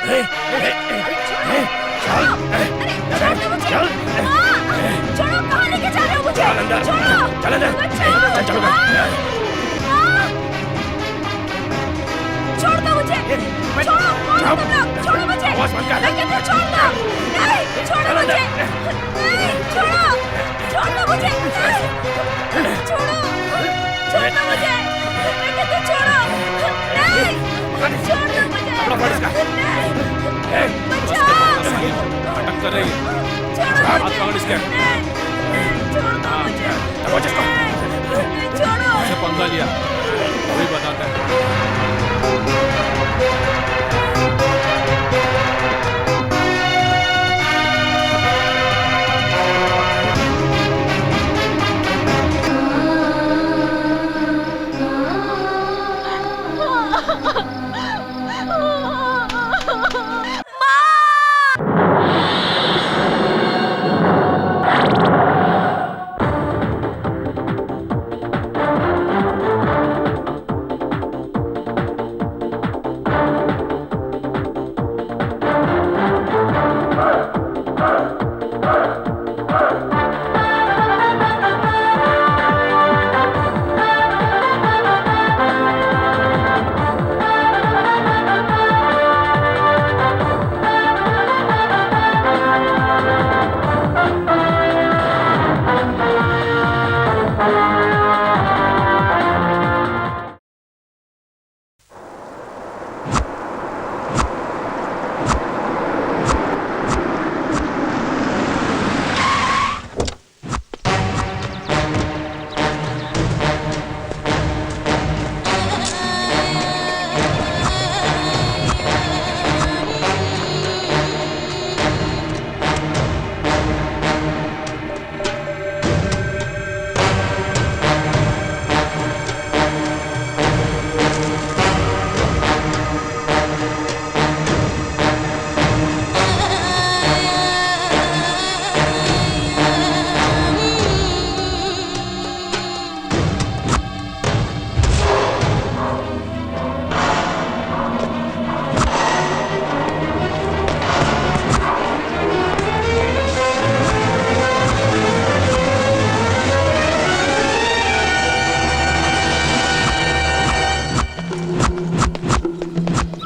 चल, छोड़ो, कहाँ लेके जा रहे हो मुझे? छोड़ो, चल अंदर, चल चलो। छोड़ दो मुझे, छोड़ो, कौन तुम लोग? छोड़ो मुझे, मैं कहती हूँ छोड़ दो, नहीं, छोड़ो मुझे, नहीं, छोड़ो, छोड़ दो मुझे, नहीं, छोड़ो, छोड़ दो मुझे, मैं कहती हूँ छोड़ो, नहीं, छोड़ दो मुझे, नहीं, बचाओ, अटक कर रही है। छोड़ो हाथ पकड़ इसके। छोड़ दो मुझे, छोड़ो, उसे पंगा लिया, अभी बताता है।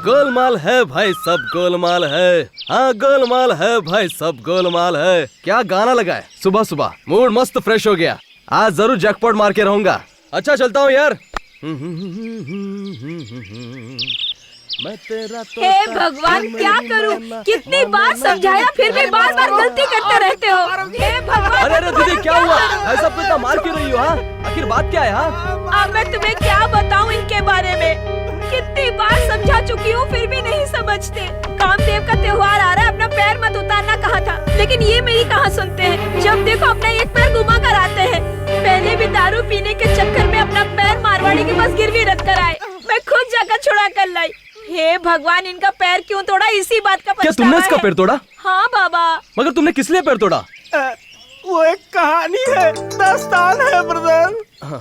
गोलमाल है भाई, सब गोलमाल है। हाँ गोलमाल है भाई, सब गोलमाल है। क्या गाना लगा है सुबह सुबह, मूड मस्त फ्रेश हो गया। आज जरूर जैकपॉट मार के रहूंगा। अच्छा चलता हूँ यार। मैं तेरा तो हे भगवान क्या करूं? कितनी बार समझाया फिर भी बार बार गलती करते रहते हो। हे भगवान। अरे अरे दीदी क्या हुआ? ऐसा पिता मार क्यों रही हो? हाँ आखिर बात क्या है? हाँ अब मैं तुम्हें क्या बताऊं इनके बारे में? कितनी बार समझा चुकी हूँ फिर भी नहीं समझते। कामदेव का त्योहार आ रहा है, अपना पैर मत उतारना कहा था, लेकिन ये मेरी कहाँ सुनते हैं। जब देखो अपना एक पैर घुमा कर आते हैं। पहले भी दारू पीने के चक्कर में अपना पैर मारवाड़ी के पास गिरवी रख कर आए, मैं खुद जाकर छुड़ा कर लाई। हे भगवान, इनका पैर क्यों तोड़ा? इसी बात का क्या तुमने इसका पैर तोड़ा? हाँ बाबा। मगर तुमने किस लिए पैर तोड़ा? वो एक कहानी है, दास्तान है ब्रदर।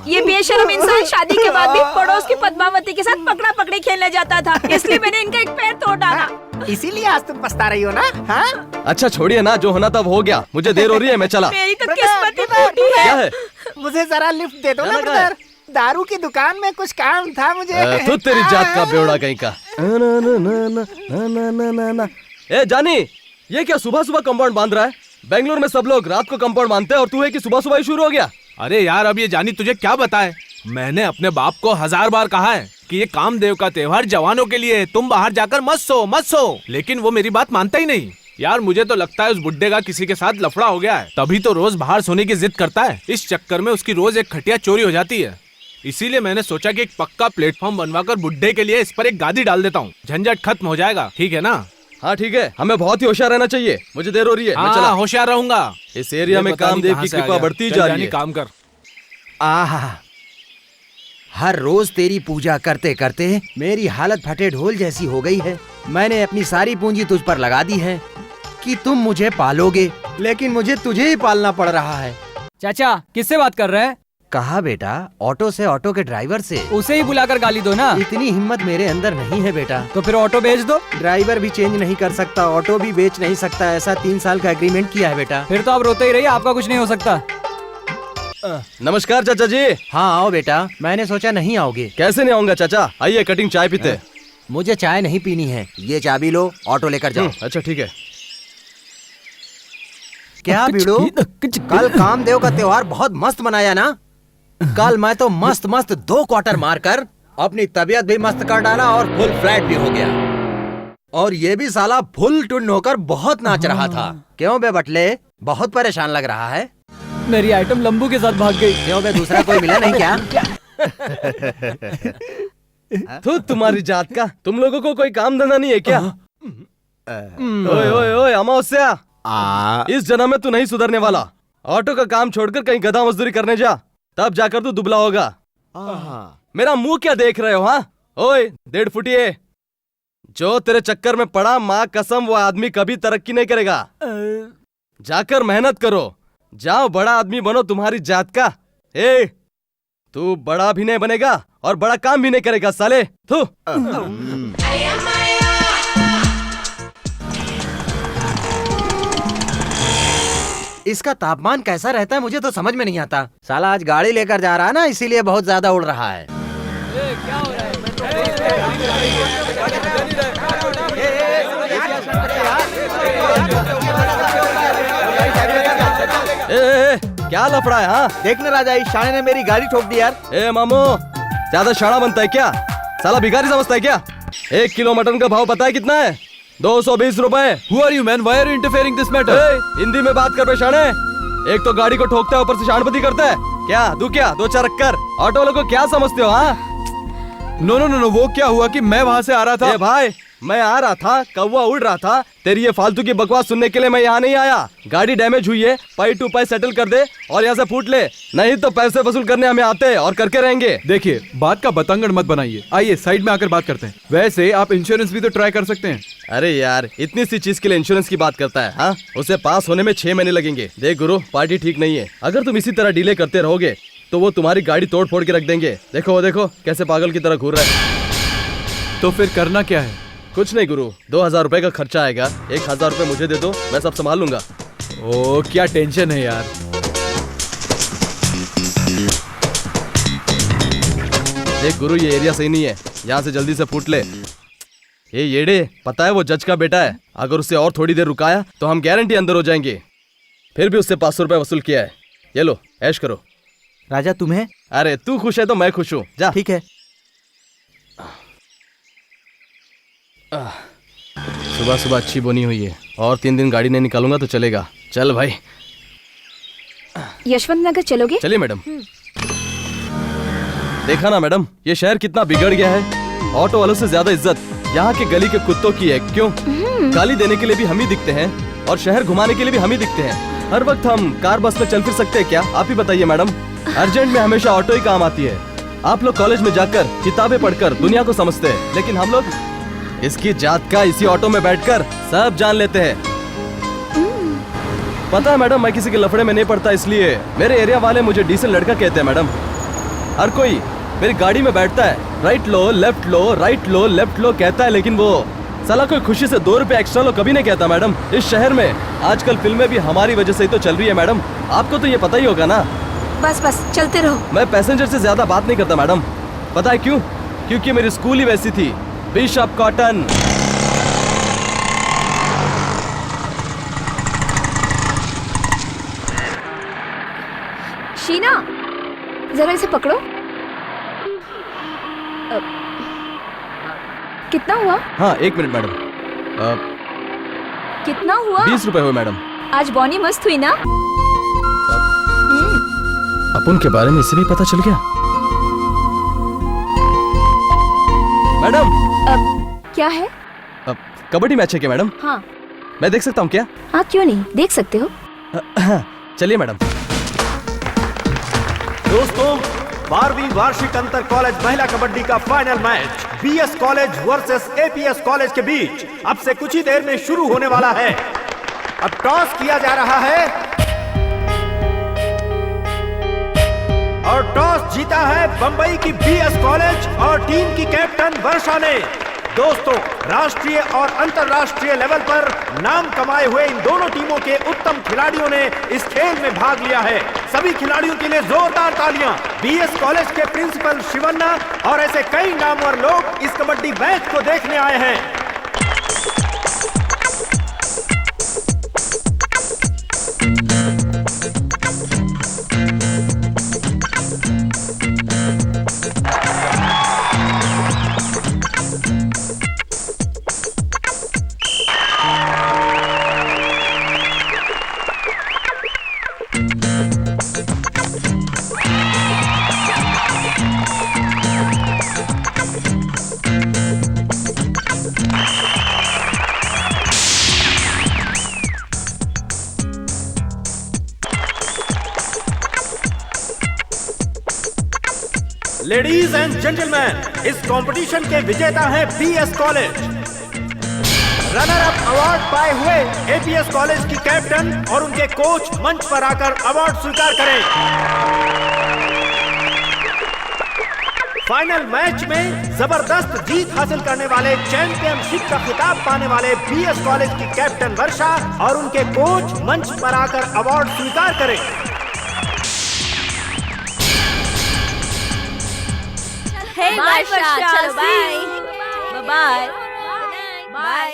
ये बेशर्म इंसान शादी के बाद भी पड़ोस की पद्मावती के साथ पकड़ा पकड़ी खेलने जाता था, इसलिए मैंने इनका एक पैर तोड़ डाला। इसीलिए आज तुम पछता रही हो ना? हाँ? अच्छा छोड़िए ना, जो होना तब हो गया। मुझे देर हो रही है, मैं चला। मेरी तो किस्मत ही फूटी है। क्या है? मुझे जरा लिफ्ट दे दो ना ब्रदर, दारू की दुकान में कुछ काम था मुझे। तू तेरी जात का बेवड़ा कहीं का। ए जानी, ये क्या सुबह सुबह कंपाउंड बांध रहा है? बेंगलुरु में सब लोग रात को कंपाउंड बांधते हैं और तू है कि सुबह सुबह ही शुरू हो गया। अरे यार अब ये जानी तुझे क्या बताए, मैंने अपने बाप को 1000 बार कहा है कि ये कामदेव का त्योहार जवानों के लिए है, तुम बाहर जाकर मत सो, लेकिन वो मेरी बात मानता ही नहीं। यार मुझे तो लगता है उस बुड्ढे का किसी के साथ लफड़ा हो गया है, तभी तो रोज बाहर सोने की जिद करता है। इस चक्कर में उसकी रोज एक खटिया चोरी हो जाती है। इसीलिए मैंने सोचा कि एक पक्का प्लेटफॉर्म बनवाकर बुड्ढे के लिए इस पर एक गादी डाल देता हूँ, झंझट खत्म हो जाएगा। ठीक है ना? हाँ ठीक है, हमें बहुत ही होशियार रहना चाहिए। मुझे देर हो रही है, मैं चला। होशियार रहूंगा। इस एरिया में कामदेव की कृपा बढ़ती जा रही है। काम कर। आहा, हर रोज तेरी पूजा करते करते मेरी हालत फटे ढोल जैसी हो गई है। मैंने अपनी सारी पूंजी तुझ पर लगा दी है कि तुम मुझे पालोगे, लेकिन मुझे तुझे ही पालना पड़ रहा है। चाचा किससे बात कर रहे हैं? कहा बेटा, ऑटो से, ऑटो के ड्राइवर से। उसे ही बुलाकर गाली दो ना। इतनी हिम्मत मेरे अंदर नहीं है बेटा। तो फिर ऑटो भेज दो। ड्राइवर भी चेंज नहीं कर सकता, ऑटो भी बेच नहीं सकता, ऐसा 3 साल का एग्रीमेंट किया है बेटा। फिर तो आप रोते ही रहिए, आपका कुछ नहीं हो सकता। नमस्कार चाचा जी। हाँ आओ बेटा, मैंने सोचा नहीं आओगे। कैसे नहीं आऊंगा चाचा, आइए कटिंग चाय पीते। मुझे चाय नहीं पीनी है, ये चाबी लो, ऑटो लेकर जाओ। अच्छा ठीक है। क्या बीड़ू, कल कामदेव का त्योहार बहुत मस्त मनाया ना? कल मैं तो मस्त मस्त 2 क्वार्टर मारकर अपनी तबीयत भी मस्त कर डाला और फुल फ्लैट भी हो गया। और ये भी साला फुल टुन होकर बहुत नाच रहा था। क्यों बे बटले, बहुत परेशान लग रहा है? मेरी आइटम लंबू के साथ भाग गई। क्यों बे, दूसरा कोई मिला नहीं क्या? तो तुम्हारी जात का, तुम लोगों को कोई काम धंधा नहीं है क्या? ओए ओए ओए अमावस्या, इस जन्म में तू नहीं सुधरने वाला। ऑटो का काम छोड़कर कहीं गधा मजदूरी करने जा, तब जाकर तू दुबला होगा। मेरा मुंह क्या देख रहे हो? हाँ ओए 1.5 फुटिए, जो तेरे चक्कर में पड़ा, माँ कसम वो आदमी कभी तरक्की नहीं करेगा। जाकर मेहनत करो, जाओ बड़ा आदमी बनो तुम्हारी जात का। ए, तू बड़ा भी नहीं बनेगा और बड़ा काम भी नहीं करेगा साले। थू। इसका तापमान कैसा रहता है मुझे तो समझ में नहीं आता। साला आज गाड़ी लेकर जा रहा है ना, इसीलिए बहुत ज्यादा उड़ रहा है। क्या हो रहा है? क्या लफड़ा है? हाँ देखना राजा, इस शाणे ने मेरी गाड़ी ठोक दी यार। ए मामू, ज्यादा शाना बनता है क्या? साला भिखारी समझता है क्या? 1 किलो मटन का भाव पता है कितना है? 220 रुपए। Who are you man? Why are you interfering this matter? Hindi में बात कर बे शाणे। एक तो गाड़ी को ठोकता है, ऊपर से शानपति करता है। क्या दू क्या 2 चार रख कर? ऑटो वालों को क्या समझते हो? हाँ नो नो नो नो, वो क्या हुआ कि मैं वहाँ से आ रहा था। ए भाई, मैं आ रहा था, कौवा उड़ रहा था। तेरी ये फालतू की बकवास सुनने के लिए मैं यहाँ नहीं आया। गाड़ी डैमेज हुई है, पाई टू पाई सेटल कर दे और यहाँ से फूट ले, नहीं तो पैसे वसूल करने हमें आते हैं और करके रहेंगे। देखिए, बात का बतंगड़ मत बनाइए, आइए साइड में आकर बात करते हैं। वैसे आप इंश्योरेंस भी तो ट्राई कर सकते हैं। अरे यार, इतनी सी चीज के लिए इंश्योरेंस की बात करता है? हाँ, उसे पास होने में 6 महीने लगेंगे। देख गुरु, पार्टी ठीक नहीं है। अगर तुम इसी तरह डिले करते रहोगे तो वो तुम्हारी गाड़ी तोड़ फोड़ के रख देंगे। देखो वो देखो कैसे पागल की तरह घूर रहा है। तो फिर करना क्या है? कुछ नहीं गुरु, 2000 रुपए का खर्चा आएगा, 1000 रुपए मुझे दे दो, मैं सब संभाल लूंगा। ओ क्या टेंशन है यार। देख गुरु, ये एरिया सही नहीं है, यहाँ से जल्दी से फूट ले। ये येड़े, पता है वो जज का बेटा है। अगर उसे और थोड़ी देर रुकाया तो हम गारंटी अंदर हो जाएंगे। फिर भी उससे 500 रुपए वसूल किया है। ये लो, ऐश करो। राजा तुम्हें? अरे तू खुश है तो मैं खुश हूँ, जा। ठीक है। सुबह सुबह अच्छी बोनी हुई है, और 3 दिन गाड़ी नहीं निकालूंगा तो चलेगा। चल भाई। यशवंत नगर चलोगे? चलिए मैडम। देखा ना मैडम, ये शहर कितना बिगड़ गया है। ऑटो वालों से ज्यादा इज्जत यहाँ के गली के कुत्तों की है। क्यों? गाली देने के लिए भी हम ही दिखते हैं और शहर घुमाने के लिए भी हम ही दिखते हैं। हर वक्त हम कार बस में चल फिर सकते हैं क्या? आप ही बताइए मैडम। अर्जेंट में हमेशा ऑटो ही काम आती है। आप लोग कॉलेज में जाकर किताबें पढ़कर दुनिया को समझते हैं, लेकिन हम लोग इसकी जात का इसी ऑटो में बैठकर सब जान लेते हैं। पता है मैडम, मैं किसी के लफड़े में नहीं पड़ता, इसलिए मेरे एरिया वाले मुझे डिसेंट लड़का कहते हैं मैडम। हर कोई मेरी गाड़ी में बैठता है, राइट लो लेफ्ट लो, राइट लो लेफ्ट लो कहता है, लेकिन वो साला कोई खुशी से 2 रुपए एक्स्ट्रा लो कभी नहीं कहता मैडम। इस शहर में आजकल फिल्में भी हमारी वजह से ही तो चल रही है मैडम, आपको तो ये पता ही होगा ना। बस बस चलते रहो। मैं पैसेंजर से ज्यादा बात नहीं करता मैडम। पता है क्यों? क्योंकि मेरी स्कूल ही वैसी थी, बिशप कॉटन। शीना, जरा इसे पकड़ो। कितना हुआ? हाँ 1 मिनट मैडम। कितना हुआ? 20 रुपए हुए मैडम। आज बॉनी मस्त हुई ना? अपन के बारे में इसे भी पता चल गया मैडम। क्या है? कबड्डी मैच है क्या मैडम? हाँ मैं देख सकता हूँ क्या? हाँ, क्यों नहीं, देख सकते हो। चलिए मैडम। दोस्तों, 12वीं वार्षिक अंतर कॉलेज महिला कबड्डी का final match BS college versus APS college के बीच अब से कुछ ही देर में शुरू होने वाला है। अब टॉस किया जा रहा है और टॉस जीता है बंबई की बीएस कॉलेज और टीम की कैप्टन वर्षा ने। दोस्तों, राष्ट्रीय और अंतर्राष्ट्रीय लेवल पर नाम कमाए हुए इन दोनों टीमों के उत्तम खिलाड़ियों ने इस खेल में भाग लिया है। सभी खिलाड़ियों के लिए जोरदार तालियां। बीएस कॉलेज के प्रिंसिपल शिवन्ना और ऐसे कई नामवर लोग इस कबड्डी मैच को देखने आए हैं। लेडीज एंड जेंटलमैन, इस कंपटीशन के विजेता हैं BS college. Runner up award पाए हुए एपीएस कॉलेज की कैप्टन और उनके कोच मंच पर आकर अवार्ड स्वीकार करें। फाइनल मैच में जबरदस्त जीत हासिल करने वाले चैंपियनशिप का खिताब पाने वाले बीएस कॉलेज की कैप्टन वर्षा और उनके कोच मंच पर आकर अवार्ड स्वीकार करें। बाय वर्षा, चलो बाय बाय बाय।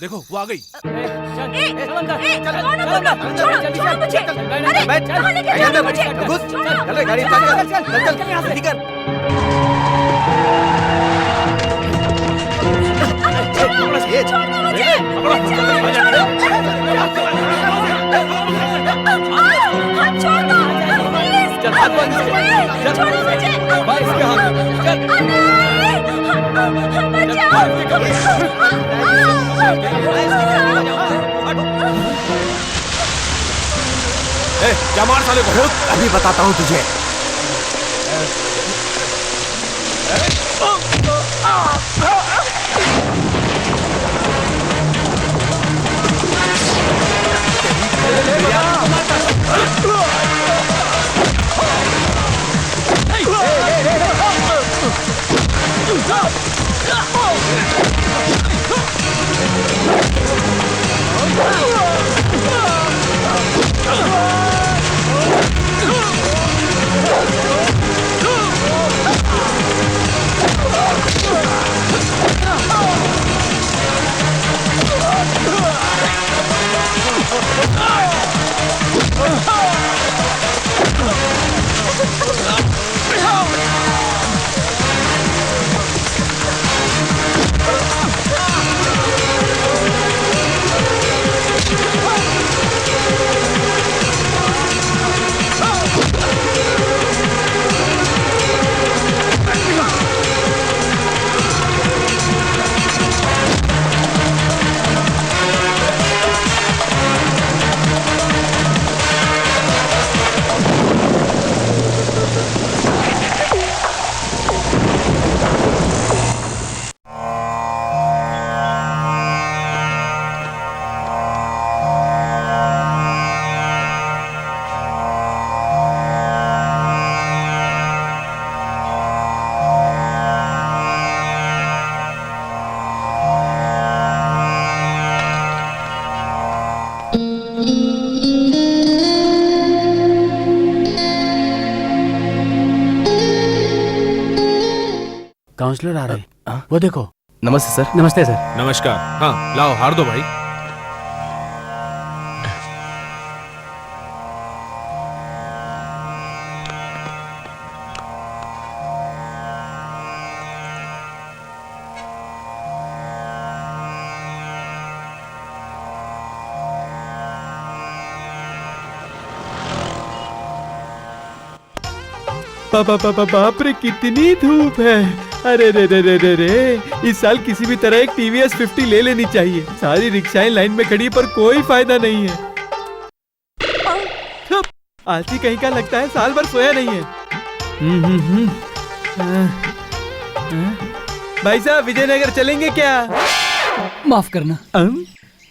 देखो वो आ गई। छोड़ो मुझे। अरे कहाँ लेके जा रहे हो मुझे? चल गाड़ी चल जल्दी कर। छोड़ दो। चल हाथ बांध छोड़ो मुझे। भाई इसके हाथ चल। क्या मार साले को? अभी बताता हूँ तुझे। काउंसलर आ रहे। वो देखो। नमस्ते सर। नमस्ते सर। नमस्कार। हाँ लाओ हार दो भाई। बाप रे कितनी धूप है। अरे रे रे रे रे रे, इस साल किसी भी तरह एक टीवीएस 50 ले लेनी चाहिए। सारी रिक्शाएं लाइन में खड़ी पर कोई फायदा नहीं है। आलसी कहीं का लगता है, साल भर सोया नहीं है। भाई साहब विजयनगर चलेंगे क्या? माफ करना।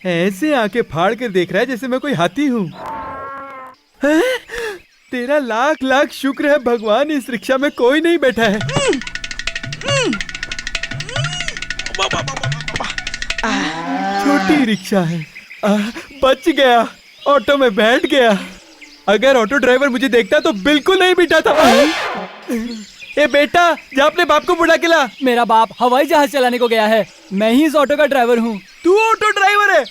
ऐसे आंखें फाड़ कर देख रहा है जैसे मैं कोई हाथी हूँ। तेरा लाख लाख शुक्र है भगवान, इस रिक्शा में कोई नहीं बैठा है। छोटी रिक्शा है। बच गया, ऑटो में बैठ गया। अगर ऑटो ड्राइवर मुझे देखता तो बिल्कुल नहीं बिठा था। ए बेटा, जा अपने बाप को बुला के ला। मेरा बाप हवाई जहाज चलाने को गया है, मैं ही इस ऑटो का ड्राइवर हूँ। तू ऑटो ड्राइवर है?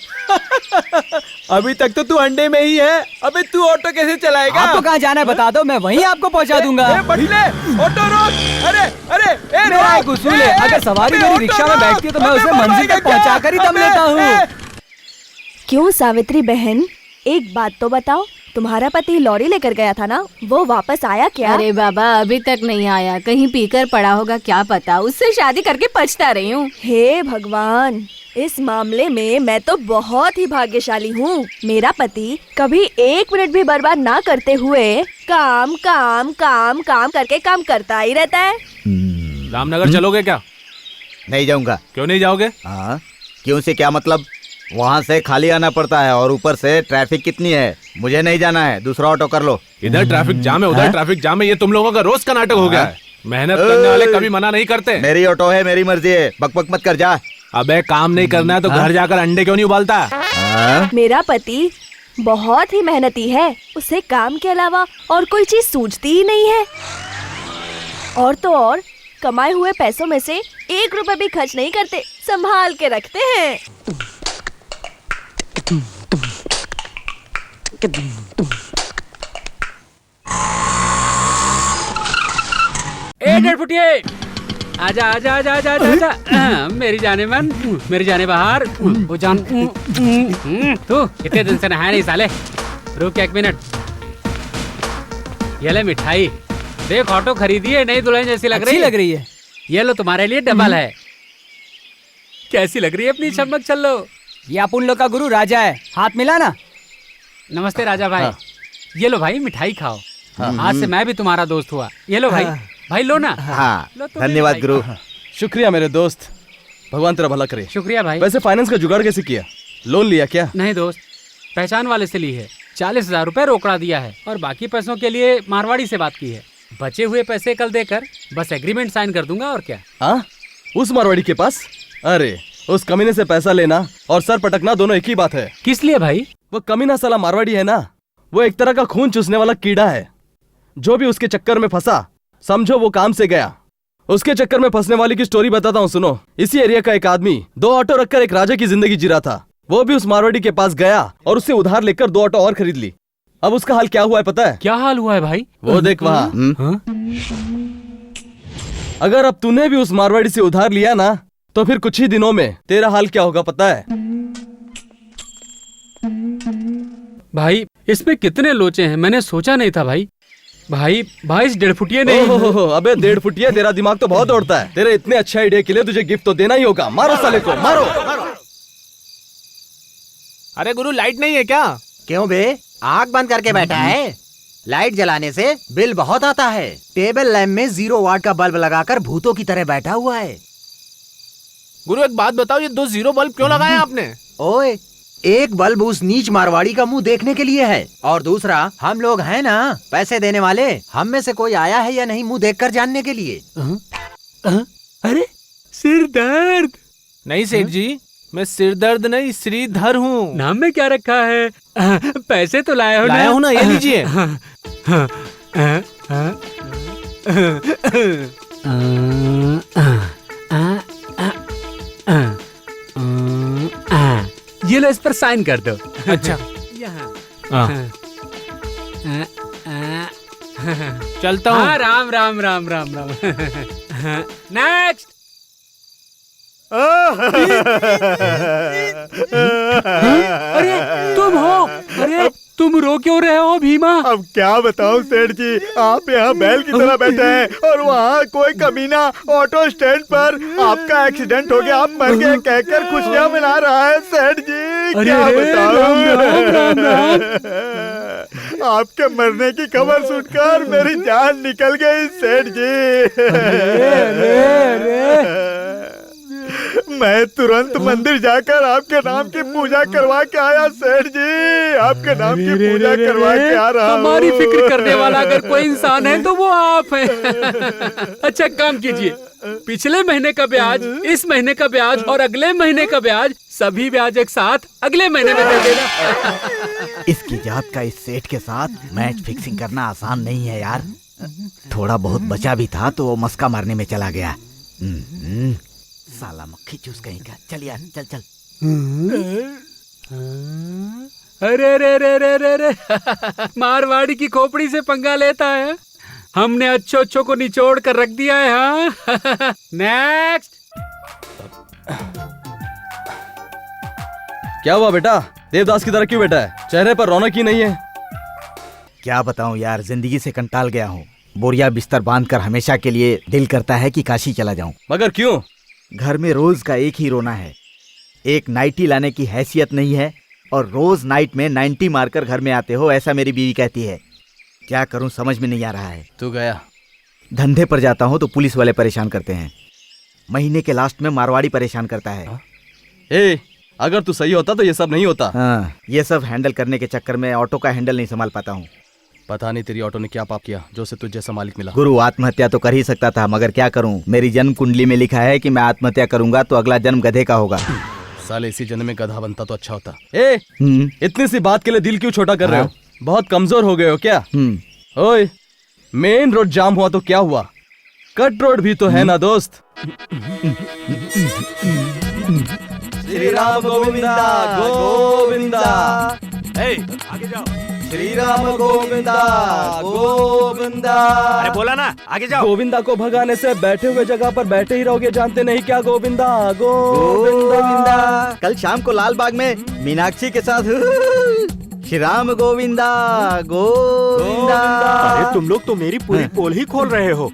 अभी तक तो तू अंडे में ही है। अबे तू ऑटो कैसे चलाएगा? आपको कहाँ जाना है बता दो, मैं वहीं आपको पहुँचा दूंगा। बटले, ऑटो रोक। अरे अरे मेरा एक उसूल है, अगर सवारी मेरी रिक्शा में बैठती है तो मैं उसे मंजिल तक पहुँचा कर ही दम लेता हूँ। क्यों सावित्री बहन, एक बात तो बताओ, तुम्हारा पति लॉरी लेकर गया था ना, वो वापस आया क्या? अरे बाबा अभी तक नहीं आया, कहीं पीकर पड़ा होगा क्या पता। उससे शादी करके पछता रही हूँ। हे भगवान, इस मामले में मैं तो बहुत ही भाग्यशाली हूँ। मेरा पति कभी एक मिनट भी बर्बाद ना करते हुए काम काम काम काम करके काम करता ही रहता है। रामनगर चलोगे क्या? नहीं जाऊंगा। क्यों नहीं जाओगे? हाँ, क्यों से क्या मतलब? वहाँ से खाली आना पड़ता है और ऊपर से ट्रैफिक कितनी है। मुझे नहीं जाना है, दूसरा ऑटो कर लो। इधर ट्रैफिक जाम है, उधर ट्रैफिक जाम है, ये तुम लोगों का रोज का नाटक हो गया है। मेहनत करने वाले कभी मना नहीं करते। मेरी ऑटो है, मेरी मर्जी है, बकबक मत कर जा। अबे काम नहीं करना है तो घर जाकर अंडे क्यों नहीं उबालता? मेरा पति बहुत ही मेहनती है, उसे काम के अलावा और कोई चीज सूझती ही नहीं है। और तो और कमाए हुए पैसों में से 1 रुपए भी खर्च नहीं करते, संभाल के रखते हैं। डेढ़ फुटिए, आजा आजा आजा आजा आजा आजा। मेरी जाने मन, मेरी जाने बाहर, वो जान। तू इतने दिन से नहाया नहीं साले, रुक 1 मिनट। ये ले मिठाई देख, ऑटो खरीदी है, नई दुल्हन जैसी लग रही है। ये लो तुम्हारे लिए डबल है। कैसी लग रही है अपनी चमक? चल लो। ये अपन लोग का गुरु राजा है, हाथ मिला ना। नमस्ते राजा भाई। ये लो भाई मिठाई खाओ, आज से मैं भी तुम्हारा दोस्त हुआ। ये लो भाई, भाई लो ना। हाँ, लो तो धन्यवाद मेरी गुरु। शुक्रिया मेरे दोस्त, भगवान तेरा भला करे। शुक्रिया भाई। वैसे फाइनेंस का जुगाड़ कैसे किया? लोन लिया क्या? नहीं दोस्त, पहचान वाले से ली है। 40,000 रुपए रोकड़ा दिया है और बाकी पैसों के लिए मारवाड़ी से बात की है। बचे हुए पैसे कल देकर बस एग्रीमेंट साइन कर दूंगा और क्या। हाँ, उस मारवाड़ी के पास? अरे उस कमीने से पैसा लेना और सर पटकना दोनों एक ही बात है। किस लिए भाई? वो कमीना साला मारवाड़ी है ना, वो एक तरह का खून चूसने वाला कीड़ा है। जो भी उसके चक्कर में फंसा समझो वो काम से गया। उसके चक्कर में फंसने वाली की स्टोरी बताता हूँ सुनो। इसी एरिया का एक आदमी 2 ऑटो रखकर एक राजा की जिंदगी जी रहा था। वो भी उस मारवाड़ी के पास गया और उससे उधार लेकर 2 ऑटो और खरीद ली। अब उसका हाल क्या हुआ है पता है? क्या हाल हुआ है भाई? वो देख वहाँ। अगर अब तूने भी उस मारवाड़ी से उधार लिया ना तो फिर कुछ ही दिनों में तेरा हाल क्या होगा पता है? भाई इसमें कितने लोचे हैं, मैंने सोचा नहीं था भाई। भाई भाई इस 1.5 फुटिए नहीं। ओहो, अबे 1.5 फुटिया, तेरा दिमाग तो बहुत दौड़ता है। तेरे इतने अच्छे आइडिया के लिए तुझे गिफ्ट तो देना ही होगा। मारो साले को, मारो। अरे गुरु लाइट नहीं है क्या? क्यों बे, आग बंद करके बैठा है? लाइट जलाने से बिल बहुत आता है। टेबल लैंप में 0 वाट का बल्ब लगाकर भूतों की तरह बैठा हुआ है। गुरु एक बात बताओ, ये 2 0 बल्ब क्यों लगाए आपने? ओए, एक बल्ब उस नीच मारवाड़ी का मुंह देखने के लिए है और दूसरा हम लोग हैं ना पैसे देने वाले, हम में से कोई आया है या नहीं मुंह देखकर जानने के लिए। अरे सिर दर्द नहीं सेठ जी, मैं सिर दर्द नहीं श्रीधर हूँ। नाम में क्या रखा है? पैसे तो लाया हो ना? लाया हूँ ना, ये लीजिए। ये लो, इस पर साइन कर दो। अच्छा चलता हूँ। हाँ, राम राम राम राम राम। नेक्स्ट। अरे तुम हो? अरे तुम रो क्यों रहे हो भीमा? अब क्या बताऊं सेठ जी, आप यहाँ बैल की तरह बैठे हैं और वहाँ कोई कमीना ऑटो स्टैंड पर आपका एक्सीडेंट हो गया, आप मर गए कहकर खुशियाँ मना रहा है सेठ जी। क्या बताऊं? आपके मरने की खबर सुनकर मेरी जान निकल गई सेठ जी। मैं तुरंत मंदिर जाकर आपके नाम की पूजा करवा के आया सेठ जी, आपके नाम की पूजा करवा के आ रहा हूँ। हमारी फिक्र करने वाला अगर कोई इंसान है तो वो आप हैं। अच्छा काम कीजिए, पिछले महीने का ब्याज, इस महीने का ब्याज और अगले महीने का ब्याज, सभी ब्याज एक साथ अगले महीने में दे देना। इसकी जात का इस सेठ के साथ मैच फिक्सिंग करना आसान नहीं है यार। थोड़ा बहुत बचा भी था तो वो मस्का मारने में चला गया। साला मक्खी चूस कहीं का। चल यार चल चल। अरे रे रे रे रे रे मारवाड़ी की खोपड़ी से पंगा लेता है। हमने अच्छो अच्छो को निचोड़ कर रख दिया है। हाँ नेक्स्ट। क्या हुआ बेटा, देवदास की तरह क्यों बैठा है? चेहरे पर रौनक ही नहीं है। क्या बताऊं यार, जिंदगी से कंटाल गया हूँ। बोरिया बिस्तर बांधकर हमेशा के लिए दिल करता है कि काशी चला जाऊं। मगर क्यों? घर में रोज का एक ही रोना है। एक नाइटी लाने की हैसियत नहीं है और रोज नाइट में 90 मारकर घर में आते हो, ऐसा मेरी बीवी कहती है। क्या करूं समझ में नहीं आ रहा है। तू गया? धंधे पर जाता हूं तो पुलिस वाले परेशान करते हैं। महीने के लास्ट में मारवाड़ी परेशान करता है। ए, अगर तू सही होता तो ये सब नहीं होता। हाँ, ये सब हैंडल करने के चक्कर में ऑटो का हैंडल नहीं संभाल पाता हूँ। पता नहीं तेरी ऑटो ने क्या पाप किया जो से तुझे जैसा मालिक मिला। गुरु, आत्महत्या तो कर ही सकता था, मगर क्या करूं, मेरी जन्म कुंडली में लिखा है कि मैं आत्महत्या करूंगा तो अगला जन्म गधे का होगा। साले इसी जन्म में गधा बनता तो अच्छा होता। इतनी सी बात के लिए दिल क्यों छोटा कर रहे हो? बहुत कमजोर हो गए हो क्या? ओए, मेन रोड जाम हुआ तो क्या हुआ? कट रोड भी तो है ना दोस्त। श्री राम गोविंदा गोविंदा। आगे जाओ। श्री राम गोविंदा गोविंदा। अरे बोला ना, आगे जाओ। गोविंदा को भगाने से बैठे हुए जगह पर बैठे ही रहोगे, जानते नहीं क्या? गोविंदा गोविंदा। कल शाम को लाल बाग में मीनाक्षी के साथ श्री राम गोविंदा गोविंदा। अरे तुम लोग तो मेरी पूरी पोल ही खोल रहे हो।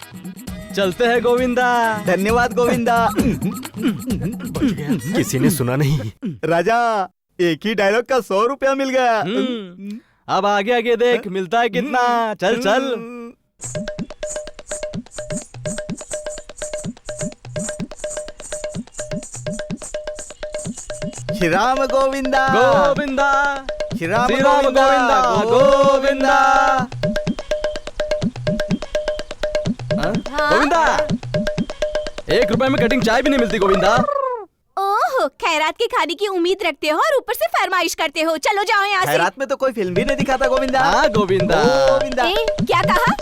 चलते हैं गोविंदा। धन्यवाद गोविंदा। किसी ने सुना नहीं। राजा, एक ही डायलॉग का 100 रुपया मिल गया। अब आगे आगे देख मिलता है कितना। चल चल। श्री राम गोविंदा गोविंदा। श्री राम गोविंदा गोविंदा। गोविंदा, 1 रुपए में कटिंग चाय भी नहीं मिलती गोविंदा। ओह, खैरात के खाने की उम्मीद रखते हो और ऊपर से फरमाइश करते हो। चलो जाओ यहाँ से। खैरात में तो कोई फिल्म भी नहीं दिखाता गोविंदा। हाँ गोविंदा। क्या कहा?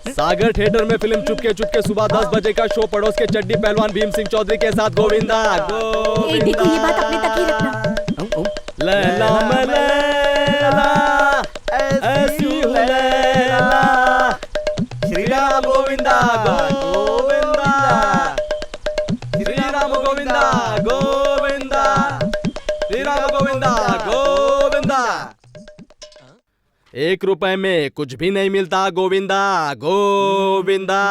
सागर थिएटर में फिल्म चुपके चुपके सुबह 10 बजे का शो, पड़ोस के चड्डी पहलवान भीम सिंह चौधरी के साथ। गोविंदा देखो, ये बात अपने तक ही रखना। लैला मलैला ऐसी लैला। श्री राम गोविंदा गोविंदा। श्री राम गोविंदा गोविंदा। श्री राम गोविंदा गोविंदा। 1 रुपए में कुछ भी नहीं मिलता गोविंदा गोविंदा।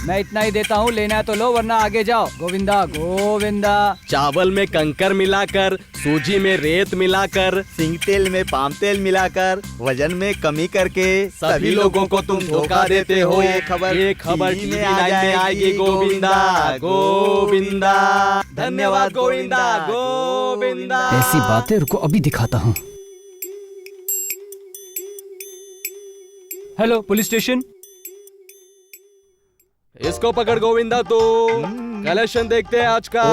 मैं इतना ही देता हूँ, लेना है तो लो वरना आगे जाओ। गोविंदा गोविंदा। चावल में कंकर मिलाकर, सूजी में रेत मिलाकर, सिंग तेल में पाम तेल मिलाकर, वजन में कमी करके सभी लोगों को तुम धोखा देते हो। ये खबर टीवी में आएगी गोविंदा गोविंदा। धन्यवाद गोविंदा गोविंदा। ऐसी बातें रुको अभी दिखाता हूँ। Hello police station. इसको पकड़ गोविंदा। तो कलेक्शन देखते हैं आज का।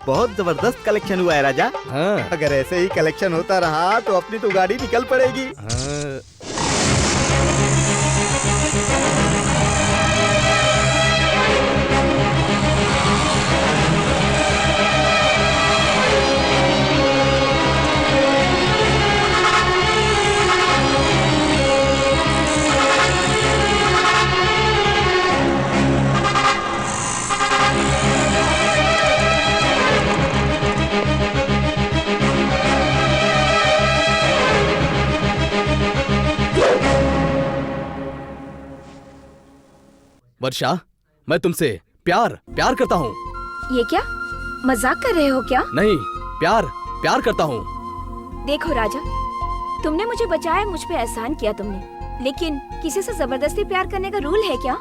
बहुत जबरदस्त कलेक्शन हुआ है राजा। हाँ। अगर ऐसे ही कलेक्शन होता रहा तो अपनी तो गाड़ी निकल पड़ेगी। हाँ। वर्षा, मैं तुमसे प्यार करता हूँ। ये क्या मजाक कर रहे हो क्या? नहीं, प्यार करता हूँ। देखो राजा, तुमने मुझे बचाया, मुझ पे एहसान किया तुमने, लेकिन किसी से जबरदस्ती प्यार करने का रूल है क्या?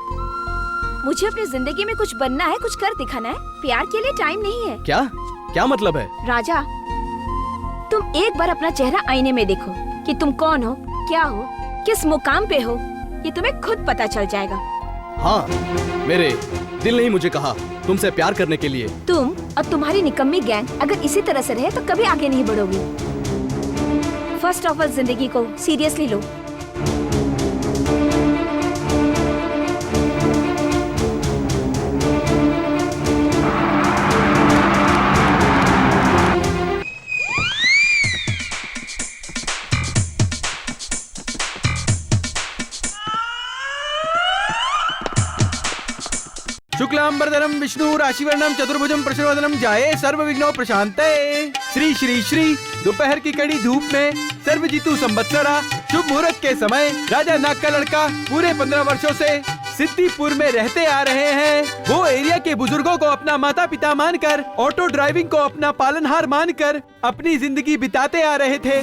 मुझे अपनी जिंदगी में कुछ बनना है, कुछ कर दिखाना है। प्यार के लिए टाइम नहीं है। क्या क्या मतलब है? राजा, तुम एक बार अपना चेहरा आईने में देखो कि तुम कौन हो, क्या हो, किस मुकाम पे हो, ये तुम्हें खुद पता चल जाएगा। हाँ, मेरे दिल ने मुझे कहा तुमसे प्यार करने के लिए। तुम और तुम्हारी निकम्मी गैंग अगर इसी तरह से रहे तो कभी आगे नहीं बढ़ोगे। फर्स्ट ऑफ ऑल जिंदगी को सीरियसली लो। शुक्लांबरधरम विष्णु राशिवर्णम चतुर्भुजम प्रसन्नवदनम जाये सर्व विघ्नों प्रशांते। श्री श्री श्री। दोपहर की कड़ी धूप में सर्वजितु संवत्सरा शुभ मुहूर्त के समय राजा नाग का लड़का पूरे 15 वर्षों से सिद्धिपुर में रहते आ रहे हैं। वो एरिया के बुजुर्गों को अपना माता पिता मानकर, ऑटो ड्राइविंग को अपना पालनहार मानकर अपनी जिंदगी बिताते आ रहे थे।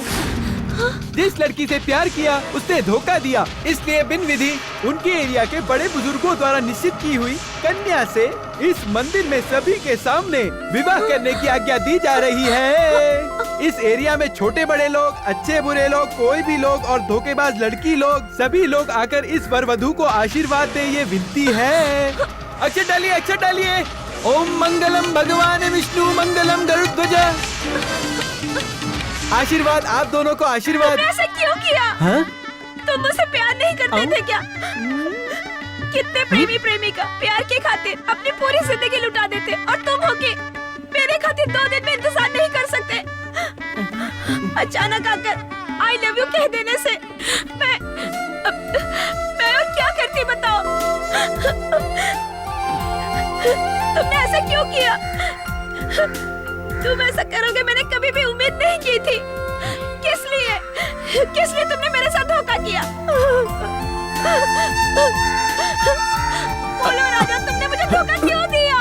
जिस लड़की से प्यार किया उसने धोखा दिया, इसलिए बिन विधि उनके एरिया के बड़े बुजुर्गों द्वारा निश्चित की हुई कन्या से इस मंदिर में सभी के सामने विवाह करने की आज्ञा दी जा रही है। इस एरिया में छोटे बड़े लोग, अच्छे बुरे लोग, कोई भी लोग और धोखेबाज लड़की लोग, सभी लोग आकर इस वर वधू को आशीर्वाद दे, ये विनती है। अक्षर डालिए, अक्षर डालिए। ओम मंगलम भगवान विष्णु मंगलम गरुड़ध्वज। आशीर्वाद, आप दोनों को आशीर्वाद। तुमने ऐसा क्यों किया? हाँ? तुम मुझसे प्यार नहीं करते थे क्या? कितने प्रेमी प्रेमिका प्यार के खातिर अपनी पूरी जिंदगी लुटा देते, और तुम होके मेरे खातिर 2 दिन में इंतजार नहीं कर सकते। अचानक आकर आई लव यू कह देने से मैं और क्या करती बताओ? तुमने ऐसा क्यों किया? तुम ऐसा करोगे मैंने कभी भी उम्मीद नहीं की थी। किस लिए तुमने मेरे साथ धोखा किया? बोलो राजा, तुमने मुझे धोखा क्यों दिया?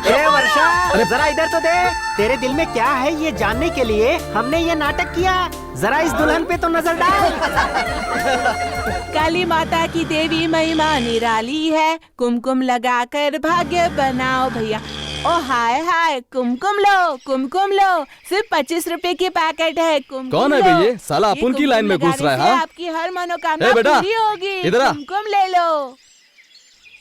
ए वर्षा, जरा इधर तो दे। तेरे दिल में क्या है ये जानने के लिए हमने ये नाटक किया। जरा इस दुल्हन पे तो नजर डाल। काली माता की देवी महिमा निराली है, कुमकुम लगाकर भाग्य बनाओ भैया। ओ हाय हाय, कुमकुम लो, सिर्फ 25 रुपए की पैकेट है। कुमकुम कौन है लो। भैया? साला अपुन की लाइन में घुस रहा है। हाँ? आपकी हर मनोकामना ए बेटा, पूरी होगी। इधर आ। कुमकुम ले लो।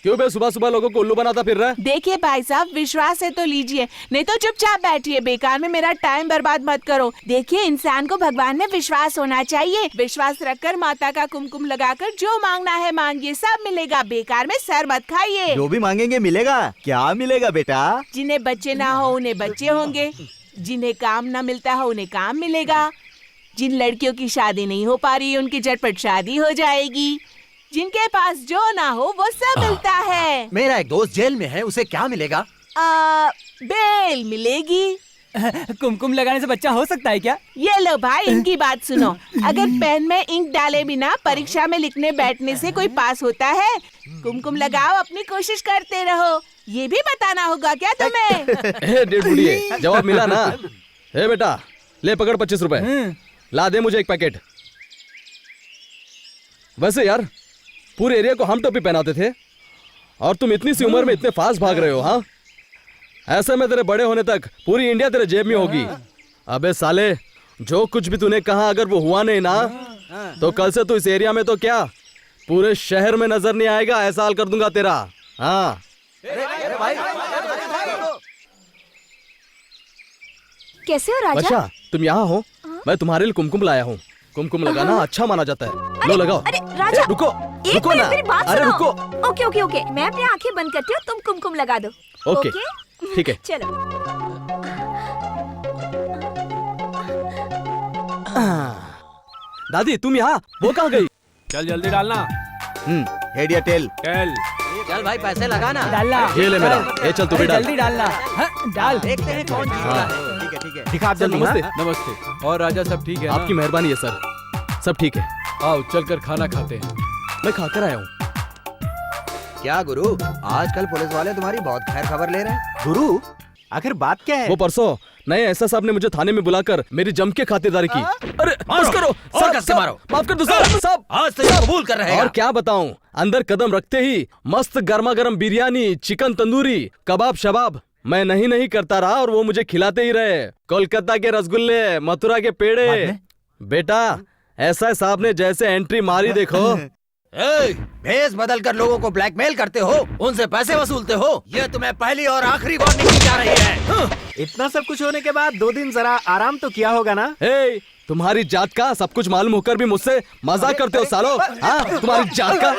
क्यों बे सुबह सुबह लोगों को उल्लू बनाता फिर रहा है? देखिए भाई साहब, विश्वास है तो लीजिए, नहीं तो चुपचाप बैठिए। बेकार में मेरा टाइम बर्बाद मत करो। देखिए, इंसान को भगवान में विश्वास होना चाहिए। विश्वास रखकर माता का कुमकुम लगाकर जो मांगना है मांगिए, सब मिलेगा। बेकार में सर मत खाइए। जो भी मांगेंगे मिलेगा। क्या मिलेगा बेटा? जिन्हें बच्चे ना हो उन्हें बच्चे होंगे, जिन्हें काम ना मिलता हो उन्हें काम मिलेगा, जिन लड़कियों की शादी नहीं हो पा रही उनकी झटपट शादी हो जाएगी, जिनके पास जो ना हो वो सब मिलता है। मेरा एक दोस्त जेल में है, उसे क्या मिलेगा? बेल मिलेगी। कुमकुम लगाने से बच्चा हो सकता है क्या? ये लो भाई, इनकी बात सुनो। अगर पेन में इंक डाले बिना परीक्षा में लिखने बैठने से कोई पास होता है? कुमकुम लगाओ, अपनी कोशिश करते रहो। ये भी बताना होगा क्या तुम्हें? डेढ़ बुढ़िए, जवाब मिला ना? हे बेटा, ले पकड़ 25 रुपए। ला दे मुझे एक पैकेट। वैसे यार, पूरे एरिया को हम टोपी पहनाते थे और तुम इतनी सी उम्र में इतने फास्ट भाग रहे हो। हाँ, ऐसे में तेरे बड़े होने तक पूरी इंडिया तेरे जेब में होगी। अबे साले, जो कुछ भी तूने कहा अगर वो हुआ नहीं ना, तो कल से तू इस एरिया में तो क्या पूरे शहर में नजर नहीं आएगा। ऐसा हाल कर दूंगा तेरा। हाँ, कैसे हो राजा? अच्छा, तुम यहाँ हो? मैं तुम्हारे लिए कुमकुम लाया हूँ। कुमकुम लगाना अच्छा माना जाता है। लो लगाओ। अरे राजा, रुको, एक रुको मिनट, ना। मेरी बात अरे सुनो। रुको। ओके ओके ओके, मैं अपनी आंखें बंद करती हूँ, तुम कुमकुम लगा दो। ओके, ठीक है। चलो। दादी, तुम यहाँ? वो कहाँ गई? चल जल्दी डालना। हेड या टेल? टेल। चल भाई, पैसे लगाना। डालना। ये ले मेरा। ए चल तू भी डाल। जल्दी डालना। हाँ, डाल। देखते हैं कौन जीतता है। ठीक है ठीक है। दिखा चल, जल्दी। नमस्ते। हाँ? नमस्ते। और राजा सब ठीक है ना? आपकी मेहरबानी है सर, सब ठीक है। आओ चलकर खाना खाते हैं। मैं खाकर आया हूँ। क्या गुरु, आजकल पुलिस वाले तुम्हारी बहुत खैर खबर ले रहे हैं। गुरु, आखिर बात क्या है? वो परसों नए एसआई साहब ने मुझे थाने में बुलाकर मेरी जम के खातिरदारी की। अरे बस करो, और कसके मारो। माफ कर दो साहब। आज तो ये कबूल कर रहे हैं। और क्या बताऊं, अंदर कदम रखते ही मस्त गर्मा गर्म बिरयानी, चिकन तंदूरी, कबाब शबाब मैं नहीं करता रहा और वो मुझे खिलाते ही रहे। कोलकाता के रसगुल्ले, मथुरा के पेड़े। बेटा एसआई साहब ने जैसे एंट्री मारी देखो। भेस बदल कर लोगों को ब्लैकमेल करते हो, उनसे पैसे वसूलते हो, ये तुम्हें पहली और आखिरी वार्निंग दी जा रही है। इतना सब कुछ होने के बाद 2 दिन जरा आराम तो किया होगा ना? तुम्हारी जात का सब कुछ मालूम होकर भी मुझसे मजाक करते हो सालो। हाँ तुम्हारी जात का।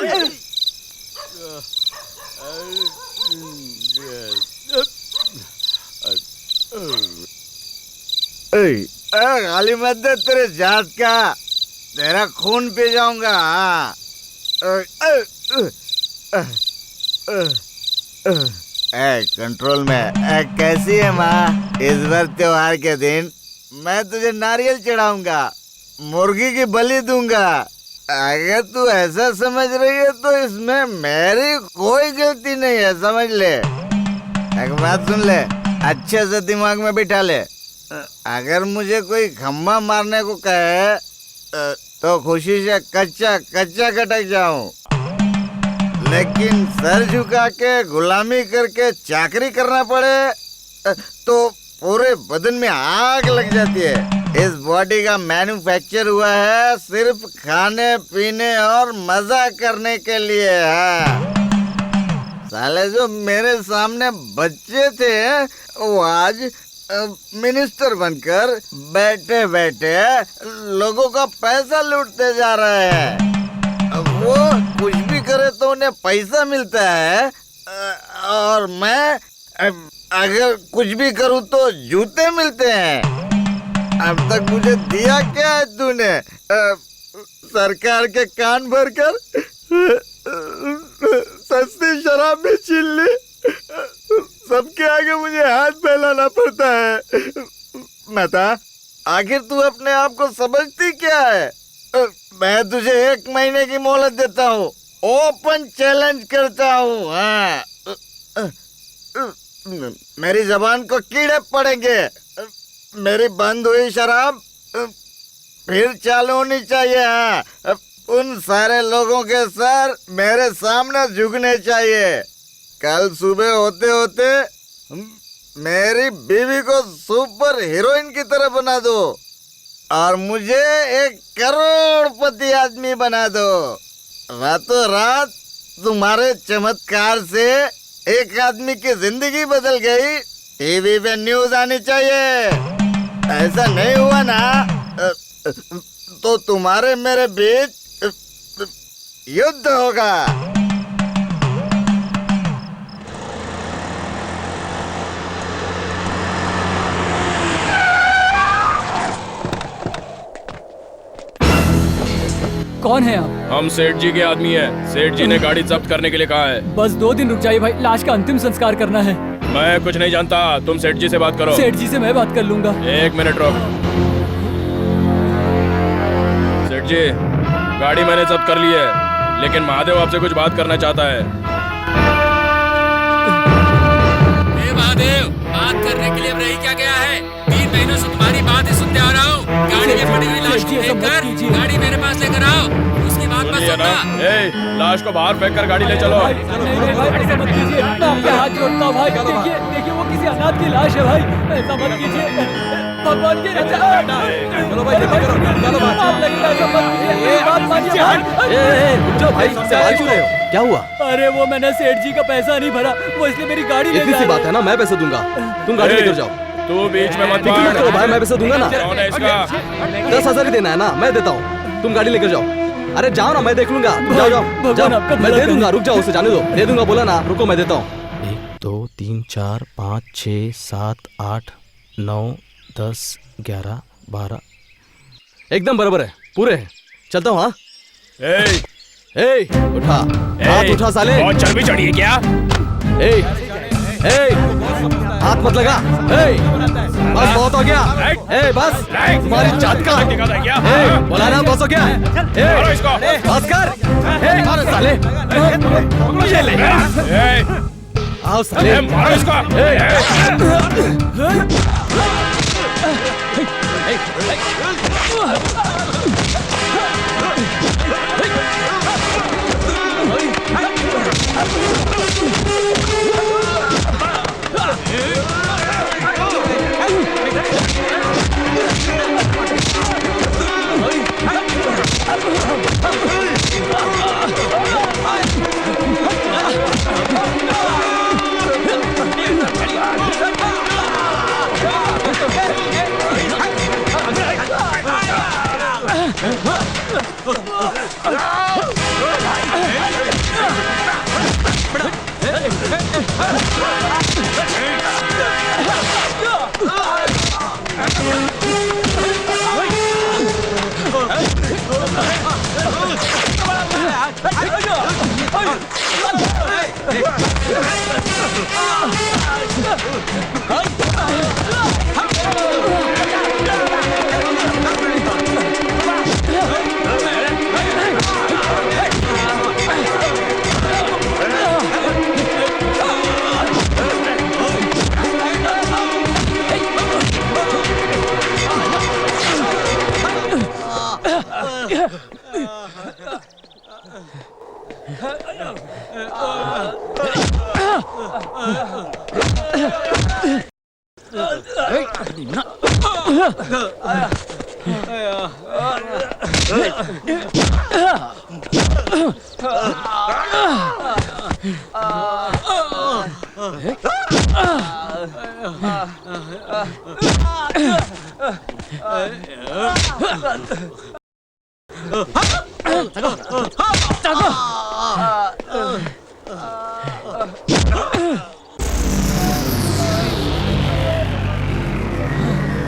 गाली मत दे तेरे जात का, तेरा खून पी जाऊंगा। कंट्रोल में। कैसी है माँ? इस बार त्योहार के दिन मैं तुझे नारियल चढ़ाऊंगा, मुर्गी की बलि दूंगा। अगर तू ऐसा समझ रही है तो इसमें मेरी कोई गलती नहीं है, समझ ले। एक बात सुन ले, अच्छे से दिमाग में बिठा ले। अगर मुझे कोई खम्मा मारने को कहे तो खुशी से कच्चा कटक जाऊं, लेकिन सर झुका के गुलामी करके चाकरी करना पड़े तो पूरे बदन में आग लग जाती है। इस बॉडी का मैन्युफैक्चर हुआ है सिर्फ खाने पीने और मजा करने के लिए है। साले जो मेरे सामने बच्चे थे वो आज मिनिस्टर बनकर बैठे बैठे लोगों का पैसा लूटते जा रहे हैं। वो कुछ भी करे तो उन्हें पैसा मिलता है और मैं अगर कुछ भी करूं तो जूते मिलते हैं। अब तक मुझे दिया क्या है तूने? सरकार के कान भरकर सस्ती शराब भी छीन ली। सबके आगे मुझे हाथ फैलाना पड़ता है। माता, आखिर तू अपने आप को समझती क्या है? मैं तुझे 1 महीने की मोहलत देता हूँ, ओपन चैलेंज करता हूँ। हाँ, मेरी जबान को कीड़े पड़ेंगे। मेरी बंद हुई शराब फिर चालू होनी चाहिए। हाँ, उन सारे लोगों के सर मेरे सामने झुकने चाहिए। कल सुबह होते होते मेरी बीवी को सुपर हीरोइन की तरह बना दो और मुझे 1 करोड़पति आदमी बना दो। रातों रात तुम्हारे चमत्कार से एक आदमी की जिंदगी बदल गई। टीवी पे न्यूज आनी चाहिए। ऐसा नहीं हुआ ना तो तुम्हारे मेरे बीच युद्ध होगा। कौन है आप? हम सेठ जी के आदमी हैं। सेठ जी ने गाड़ी जब्त करने के लिए कहा है। बस 2 दिन रुक जाइए भाई, लाश का अंतिम संस्कार करना है। मैं कुछ नहीं जानता, तुम सेठ जी से बात करो। सेठ जी से मैं बात कर लूंगा। 1 मिनट रुक। सेठ जी, गाड़ी मैंने जब्त कर ली है, लेकिन महादेव आपसे कुछ बात करना चाहता है। महादेव, बात करने के लिए रही क्या गया है? 3 महीनों से तुम्हारी बात ही सुनते आ रहा हूँ। गाड़ी में पड़ी हुई लाश को देखकर गाड़ी मेरे पास लेकर आओ, उसकी बात मत सुनना। लाश को बाहर फेंक कर गाड़ी ले चलो। नहीं भाई, ऐसा मत कीजिए। मैं आपके हाथ जोड़ता हूँ भाई। देखिए वो किसी अनाथ की लाश है भाई, ऐसा मत कीजिए। भगवान की रक्षा। चलो भाई, आप लगेगा, ऐसा मत कीजिए। बात मानिए भाई। सवाल क्यों रहे हो? क्या हुआ? अरे वो मैंने सेठ जी का पैसा नहीं भरा, वो इसलिए मेरी गाड़ी ले इतनी सी बात है ना, मैं पैसा दूंगा, तुम गाड़ी लेकर जाओ। तू बीच में मत मार। तो भाई मैं पैसा दूंगा ना। कौन है इसका? 10,000 ही देना है ना, मैं देता हूँ, तुम गाड़ी लेकर जाओ। अरे जाओ ना, मैं देख लूंगा। जाओ जाओ जाओ, मैं दे दूंगा। रुक जाओ, उसे जाने दो। दे दूंगा बोला ना, रुको मैं देता हूँ। 1 2 3 4 5 6 7 8 9 10 11 12 एकदम बराबर है, पूरे हैं। चलता हूँ। हाँ उठा, हाथ उठा साले। बहुत चर्बी चढ़ी है क्या? हाथ मत लगा। बस बहुत हो गया। बस तुम्हारी जात का बोला ना, बस हो गया। बस कर साले। आओ साले, मारो इसको।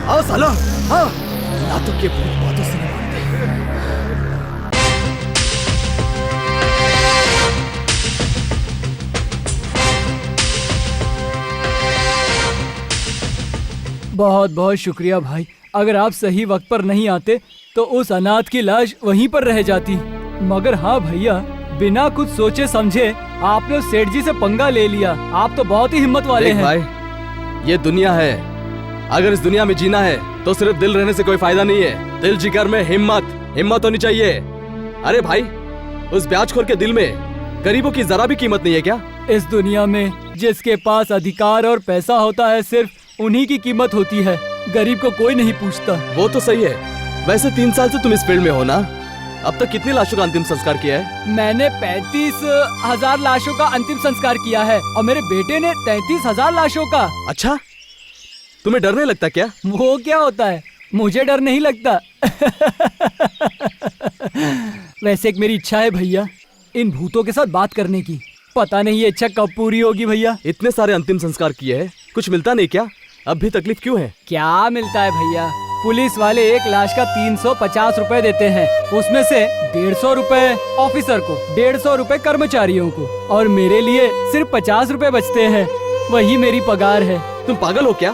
आओ सालो, आओ। लातों के भूत बातों से नहीं मानते। बहुत बहुत शुक्रिया भाई। अगर आप सही वक्त पर नहीं आते तो उस अनाथ की लाश वहीं पर रह जाती। मगर हाँ भैया, बिना कुछ सोचे समझे आपने उस सेठ जी से पंगा ले लिया। आप तो बहुत ही हिम्मत वाले हैं। भाई, ये दुनिया है। अगर इस दुनिया में जीना है तो सिर्फ दिल रहने से कोई फायदा नहीं है। दिल जिगर में हिम्मत होनी चाहिए। अरे भाई, उस ब्याजखोर के दिल में गरीबों की जरा भी कीमत नहीं है क्या? इस दुनिया में जिसके पास अधिकार और पैसा होता है, सिर्फ उन्हीं की कीमत होती है। गरीब को कोई नहीं पूछता। वो तो सही है। वैसे 3 साल से तुम इस फील्ड में हो ना? अब तक कितनी लाशों का अंतिम संस्कार किया है? मैंने 35,000 लाशों का अंतिम संस्कार किया है और मेरे बेटे ने 33,000 लाशों का। अच्छा, तुम्हें डर नहीं लगता क्या? वो क्या होता है? मुझे डर नहीं लगता। वैसे एक मेरी इच्छा है भैया, इन भूतों के साथ बात करने की। पता नहीं ये इच्छा कब पूरी होगी भैया। इतने सारे अंतिम संस्कार किए हैं, कुछ मिलता नहीं क्या? अब भी तकलीफ क्यों है? क्या मिलता है भैया? पुलिस वाले एक लाश का 350 रुपए देते हैं। उसमें से 150 रुपए ऑफिसर को, 150 रुपए कर्मचारियों को, और मेरे लिए सिर्फ 50 रुपए बचते हैं। वही मेरी पगार है। तुम पागल हो क्या?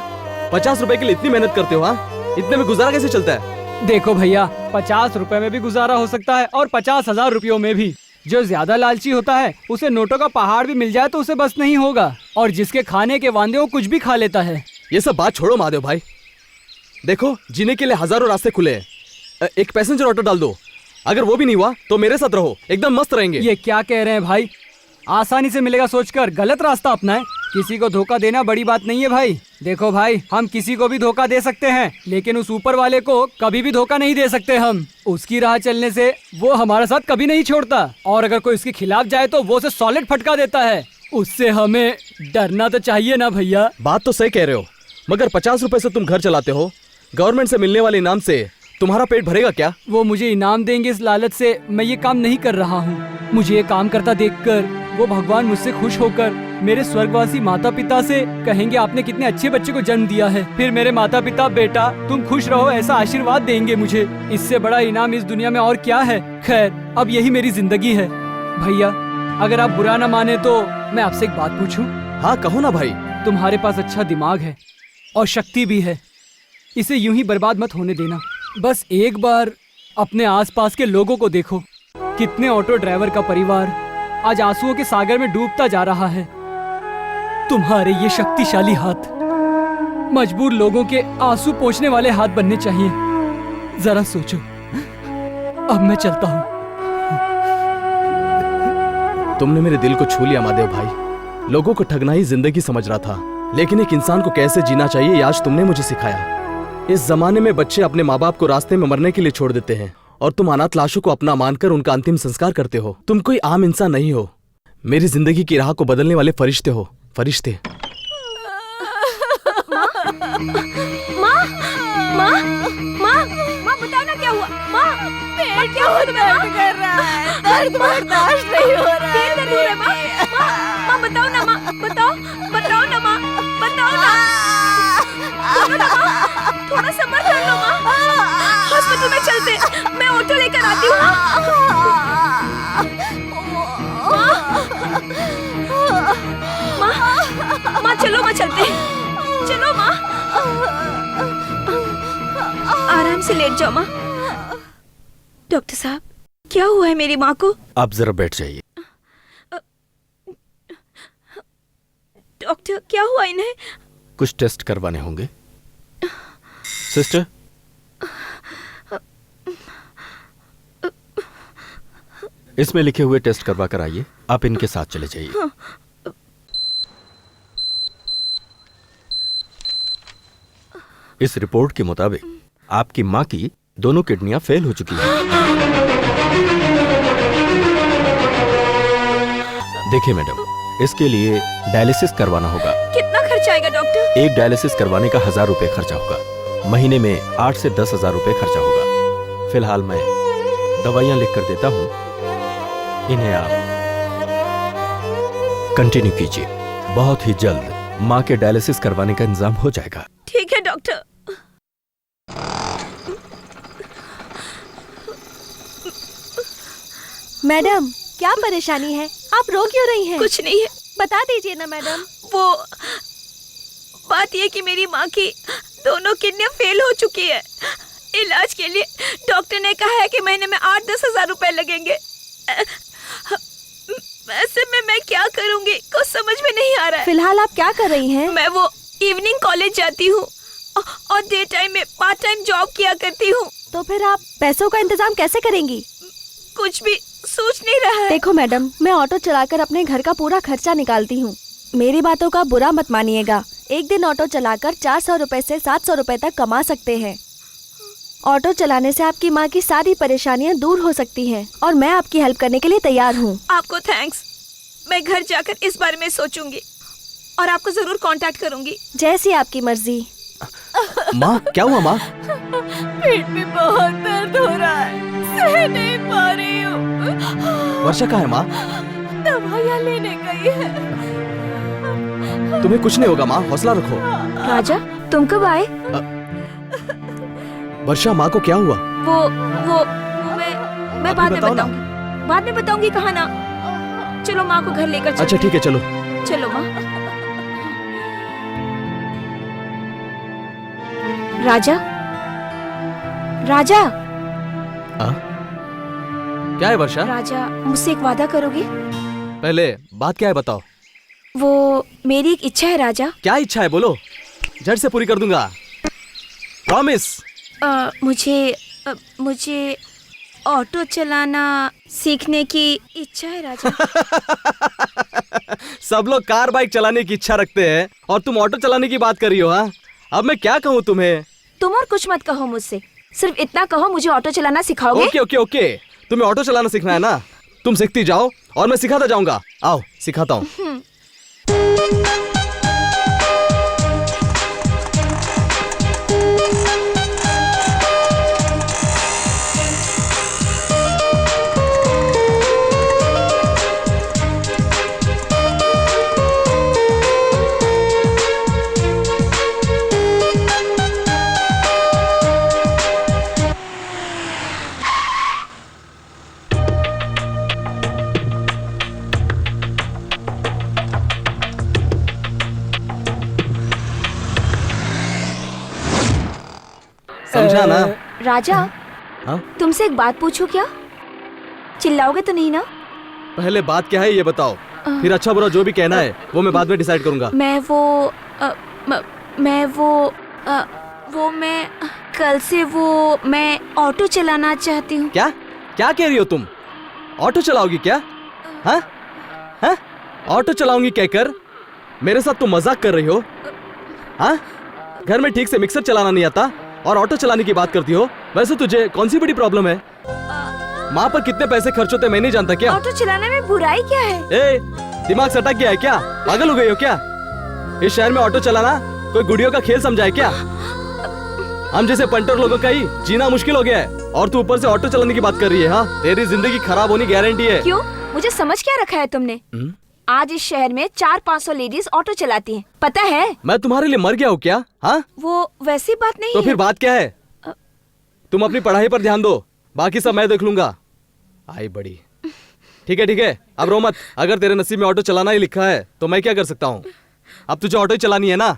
50 रुपए के लिए इतनी मेहनत करते हो? हाँ, इतने में गुजारा कैसे चलता है? देखो भैया, 50 रुपए में भी गुजारा हो सकता है और 50,000 रुपयों में भी। जो ज्यादा लालची होता है उसे नोटों का पहाड़ भी मिल जाए तो उसे बस नहीं होगा, और जिसके खाने के वांदे वो कुछ भी खा लेता है। ये सब बात छोड़ो महादेव भाई। देखो, जीने के लिए हजारों रास्ते खुले हैं। एक पैसेंजर ऑटो डाल दो। अगर वो भी नहीं हुआ तो मेरे साथ रहो, एकदम मस्त रहेंगे। ये क्या कह रहे हैं भाई? आसानी से मिलेगा सोचकर गलत रास्ता अपनाएं। किसी को धोखा देना बड़ी बात नहीं है भाई। देखो भाई, हम किसी को भी धोखा दे सकते हैं, लेकिन उस ऊपर वाले को कभी भी धोखा नहीं दे सकते हम। उसकी राह चलने से वो हमारे साथ कभी नहीं छोड़ता, और अगर कोई उसके खिलाफ जाए तो वो उसे सॉलिड फटका देता है। उससे हमें डरना तो चाहिए ना भैया। बात तो सही कह रहे हो, मगर 50 रुपए से तुम घर चलाते हो। गवर्नमेंट से मिलने वाले इनाम से तुम्हारा पेट भरेगा क्या? वो मुझे इनाम देंगे इस लालच से मैं ये काम नहीं कर रहा हूँ। मुझे ये काम करता देखकर वो भगवान मुझसे खुश होकर मेरे स्वर्गवासी माता पिता से कहेंगे आपने कितने अच्छे बच्चे को जन्म दिया है। फिर मेरे माता पिता बेटा तुम खुश रहो ऐसा आशीर्वाद देंगे मुझे। इससे बड़ा इनाम इस दुनिया में और क्या है। खैर, अब यही मेरी जिंदगी है। भैया, अगर आप बुरा न माने तो मैं आपसे एक बात पूछूं? हाँ, कहो ना भाई। तुम्हारे पास अच्छा दिमाग है और शक्ति भी है, इसे यूं ही बर्बाद मत होने देना। बस एक बार अपने आसपास के लोगों को देखो। कितने ऑटो ड्राइवर का परिवार आज आंसुओं के सागर में डूबता जा रहा है। तुम्हारे ये शक्तिशाली हाथ मजबूर लोगों के आंसू पोंछने वाले हाथ बनने चाहिए। जरा सोचो, अब मैं चलता हूँ। तुमने मेरे दिल को छू लिया महादेव भाई। लोगों को ठगना ही जिंदगी समझ रहा था, लेकिन एक इंसान को कैसे जीना चाहिए ये आज तुमने मुझे सिखाया। इस जमाने में बच्चे अपने माँ बाप को रास्ते में मरने के लिए छोड़ देते हैं और तुम अनाथ लाशों को अपना मानकर उनका अंतिम संस्कार करते हो। तुम कोई आम इंसान नहीं हो, मेरी जिंदगी की राह को बदलने वाले फरिश्ते हो, फरिश्ते। माँ, माँ, माँ, माँ बताओ ना क्या हुआ? माँ, पेट क्या हुआ तुम्हें? दर्द कर रहा है, दर्द बर्दाश्त नहीं हो रहा है। पेट दर्द हो रहा है माँ? माँ बताओ ना माँ, बताओ, बताओ ना माँ, बताओ ना। बोलो ना माँ, थोड़ा सब्र कर लो माँ। हॉस्पिटल में चलते, मैं ऑटो लेकर आती हूँ। माँ, माँ चलो माँ चलते, चलो माँ। आराम से लेट जाओ माँ। डॉक्टर साहब, क्या हुआ है मेरी माँ को? आप जरा बैठ जाइए। डॉक्टर, क्या हुआ इन्हें? कुछ टेस्ट करवाने होंगे। सिस्टर, इसमें लिखे हुए टेस्ट करवा कर आइए। आप इनके साथ चले जाइए। हाँ। इस रिपोर्ट के मुताबिक आपकी माँ की दोनों किडनियां फेल हो चुकी हैं। देखिए मैडम, इसके लिए डायलिसिस करवाना होगा। कितना खर्च आएगा डॉक्टर? एक डायलिसिस करवाने का 1000 रुपए खर्चा होगा। महीने में 8 से 10,000 रुपए खर्चा होगा। फिलहाल मैं दवाइयां लिख कर देता हूँ, इन्हें आप कंटिन्यू कीजिए। बहुत ही जल्द माँ के डायलिसिस करवाने का इंतजाम हो जाएगा। ठीक है डॉक्टर। मैडम, क्या परेशानी है? आप रो क्यों रही हैं? कुछ नहीं है। बता दीजिए ना मैडम। वो बात ये कि मेरी माँ की दोनों किडनियां फेल हो चुकी है। इलाज के लिए डॉक्टर ने कहा है कि महीने में 8-10 हजार रुपए लगेंगे। ऐसे में मैं क्या करूंगी, कुछ समझ में नहीं आ रहा है। फिलहाल आप क्या कर रही हैं? मैं वो इवनिंग कॉलेज जाती हूँ और डे टाइम में पार्ट टाइम जॉब किया करती हूँ। तो फिर आप पैसों का इंतजाम कैसे करेंगी? कुछ भी सोच नहीं रहा है। देखो मैडम, मैं ऑटो चलाकर अपने घर का पूरा खर्चा निकालती हूँ। मेरी बातों का बुरा मत मानिएगा। एक दिन ऑटो चलाकर 400 रुपए से 700 रुपए तक कमा सकते हैं। ऑटो चलाने से आपकी माँ की सारी परेशानियाँ दूर हो सकती हैं और मैं आपकी हेल्प करने के लिए तैयार हूँ। आपको थैंक्स। मैं घर जाकर इस बारे में सोचूंगी और आपको जरूर कांटेक्ट करूंगी। जैसी आपकी मर्जी। माँ, क्या हुआ माँ? पेट में बहुत दर्द हो रहा है, सह नहीं पा रही हूँ। वर्षा कहाँ है माँ? दवाइयाँ लेने गई है। तुम्हें कुछ नहीं होगा माँ, हौसला रखो। राजा, तुम कब आए? वर्षा, माँ को क्या हुआ? वो मैं बाद में बताऊंगी। बाद में बताऊंगी, कहा ना। चलो माँ को घर लेकर चलो। अच्छा ठीक है, चलो चलो माँ। राजा, राजा। क्या है वर्षा? राजा, मुझसे एक वादा करोगे? पहले बात क्या है बताओ। वो मेरी एक इच्छा है राजा। क्या इच्छा है बोलो, झट से पूरी कर दूंगा। प्रॉमिस। मुझे ऑटो चलाना सीखने की इच्छा है राजा। सब लोग कार बाइक चलाने की इच्छा रखते हैं और तुम ऑटो चलाने की बात कर रही हो। हाँ, अब मैं क्या कहूँ तुम्हें? तुम और कुछ मत कहो मुझसे, सिर्फ इतना कहो मुझे ऑटो चलाना सिखाओगे? ओके ओके ओके, तुम्हें ऑटो चलाना सीखना है ना? तुम सीखती जाओ और मैं सिखाता जाऊंगा। आओ सिखाता हूँ। समझा ना? राजा, हाँ? तुमसे एक बात पूछूं क्या? चिल्लाओगे तो नहीं ना? पहले बात क्या है ये बताओ। फिर अच्छा बुरा जो भी कहना है वो मैं बाद में डिसाइड करूंगा। मैं कल से मैं ऑटो चलाना चाहती हूँ। क्या क्या कह रही हो तुम? ऑटो चलाओगी क्या? हाँ हाँ, ऑटो चलाऊंगी कहकर मेरे साथ तुम मजाक कर रही हो? हाँ, घर में ठीक से मिक्सर चलाना नहीं आता और ऑटो चलाने की बात करती हो। वैसे तुझे कौन सी बड़ी प्रॉब्लम है? माँ पर कितने पैसे खर्च होते मैं नहीं जानता क्या? ऑटो चलाने में बुराई क्या है? ए, दिमाग सटक गया है क्या? पागल हो गई हो क्या? इस शहर में ऑटो चलाना कोई गुड़ियों का खेल समझा है क्या? हम जैसे पंटर लोगों का ही जीना मुश्किल हो गया है और तू ऊपर से ऑटो चलाने की बात कर रही है। हाँ, तेरी जिंदगी खराब होनी गारंटी है। क्यों? मुझे समझ क्या रखा है तुमने? आज इस शहर में 400-500 लेडीज ऑटो चलाती हैं, पता है? मैं तुम्हारे लिए मर गया हूँ क्या? हाँ, वो वैसी बात नहीं तो है। फिर बात क्या है? तुम अपनी पढ़ाई पर ध्यान दो, बाकी सब मैं देख लूंगा। आई बड़ी। ठीक है, अब रो मत। अगर तेरे नसीब में ऑटो चलाना ही लिखा है तो मैं क्या कर सकता हूँ? अब तुझे ऑटो ही चलानी है ना?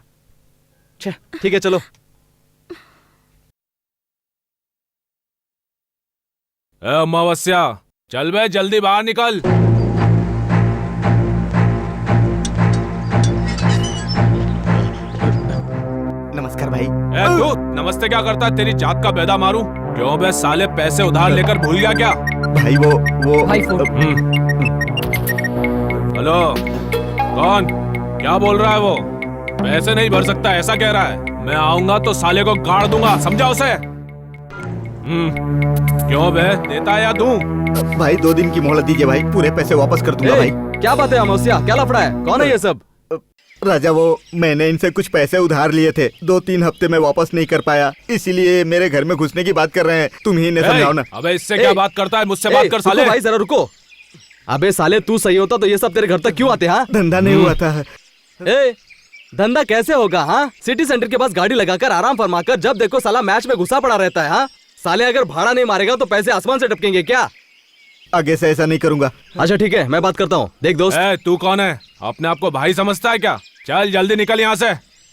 ठीक है, चलो। अमावस्या, चल बे, जल्दी बाहर निकल। नमस्कार भाई। तू नमस्ते क्या करता है? तेरी जात का बेदा मारूं? क्यों बे साले, पैसे उधार लेकर भूल गया क्या? भाई वो भाई फोन। हेलो, कौन? क्या बोल रहा है वो? पैसे नहीं भर सकता ऐसा कह रहा है। मैं आऊंगा तो साले को गाड़ दूंगा, समझा उसे? क्यों बे, देता है या दूं? भाई 2 दिन की मोहलत दीजिए भाई, पूरे पैसे वापस कर दूंगा भाई। क्या बात है अमावस्या, क्या लफड़ा है? कौन है ये सब? राजा, वो मैंने इनसे कुछ पैसे उधार लिए थे, 2-3 हफ्ते में वापस नहीं कर पाया, इसीलिए मेरे घर में घुसने की बात कर रहे हैं। तुम ही इन्हें समझाओ ना। अबे इससे क्या बात करता है? मुझसे बात कर साले। भाई जरा रुको। अबे साले, तू सही होता तो ये सब तेरे घर तक क्यों आते? हाँ, धंधा नहीं हुआ था। धंधा कैसे होगा? हाँ, सिटी सेंटर के पास गाड़ी लगाकर आराम फरमाकर जब देखो साला मैच में घुसा पड़ा रहता है। हाँ साले, अगर भाड़ा नहीं मारेगा तो पैसे आसमान से टपकेंगे क्या? आगे से ऐसा नहीं करूंगा। अच्छा ठीक है, मैं बात करता हूँ। देख दोस्त, तू कौन है? अपने आप को भाई समझता है क्या? चल जल्दी निकल यहाँ से।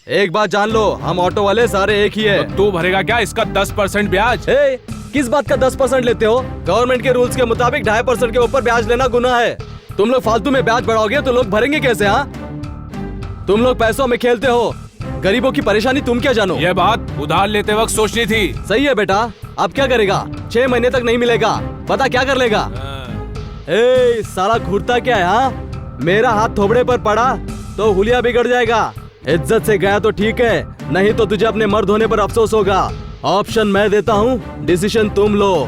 एक बात जान लो, हम ऑटो वाले सारे एक ही है। तो तू भरेगा क्या इसका 10% ब्याज? किस बात का 10% लेते हो? गवर्नमेंट के रूल्स के मुताबिक 2.5% के ऊपर ब्याज लेना गुनाह है। तुम लोग फालतू में ब्याज बढ़ाओगे तो लोग भरेंगे कैसे? हाँ, तुम लोग पैसों में खेलते हो, गरीबों की परेशानी तुम क्या जानो? ये बात उधार लेते वक्त सोचनी थी। सही है बेटा, अब क्या करेगा? 6 महीने तक नहीं मिलेगा, बता क्या कर लेगा? साला घूरता क्या है? हाँ, मेरा हाथ थोबड़े पर पड़ा तो हुलिया बिगड़ जाएगा। इज्जत से गया तो ठीक है, नहीं तो तुझे अपने मर्द होने पर अफसोस होगा। ऑप्शन मैं देता हूँ, डिसीजन तुम लो।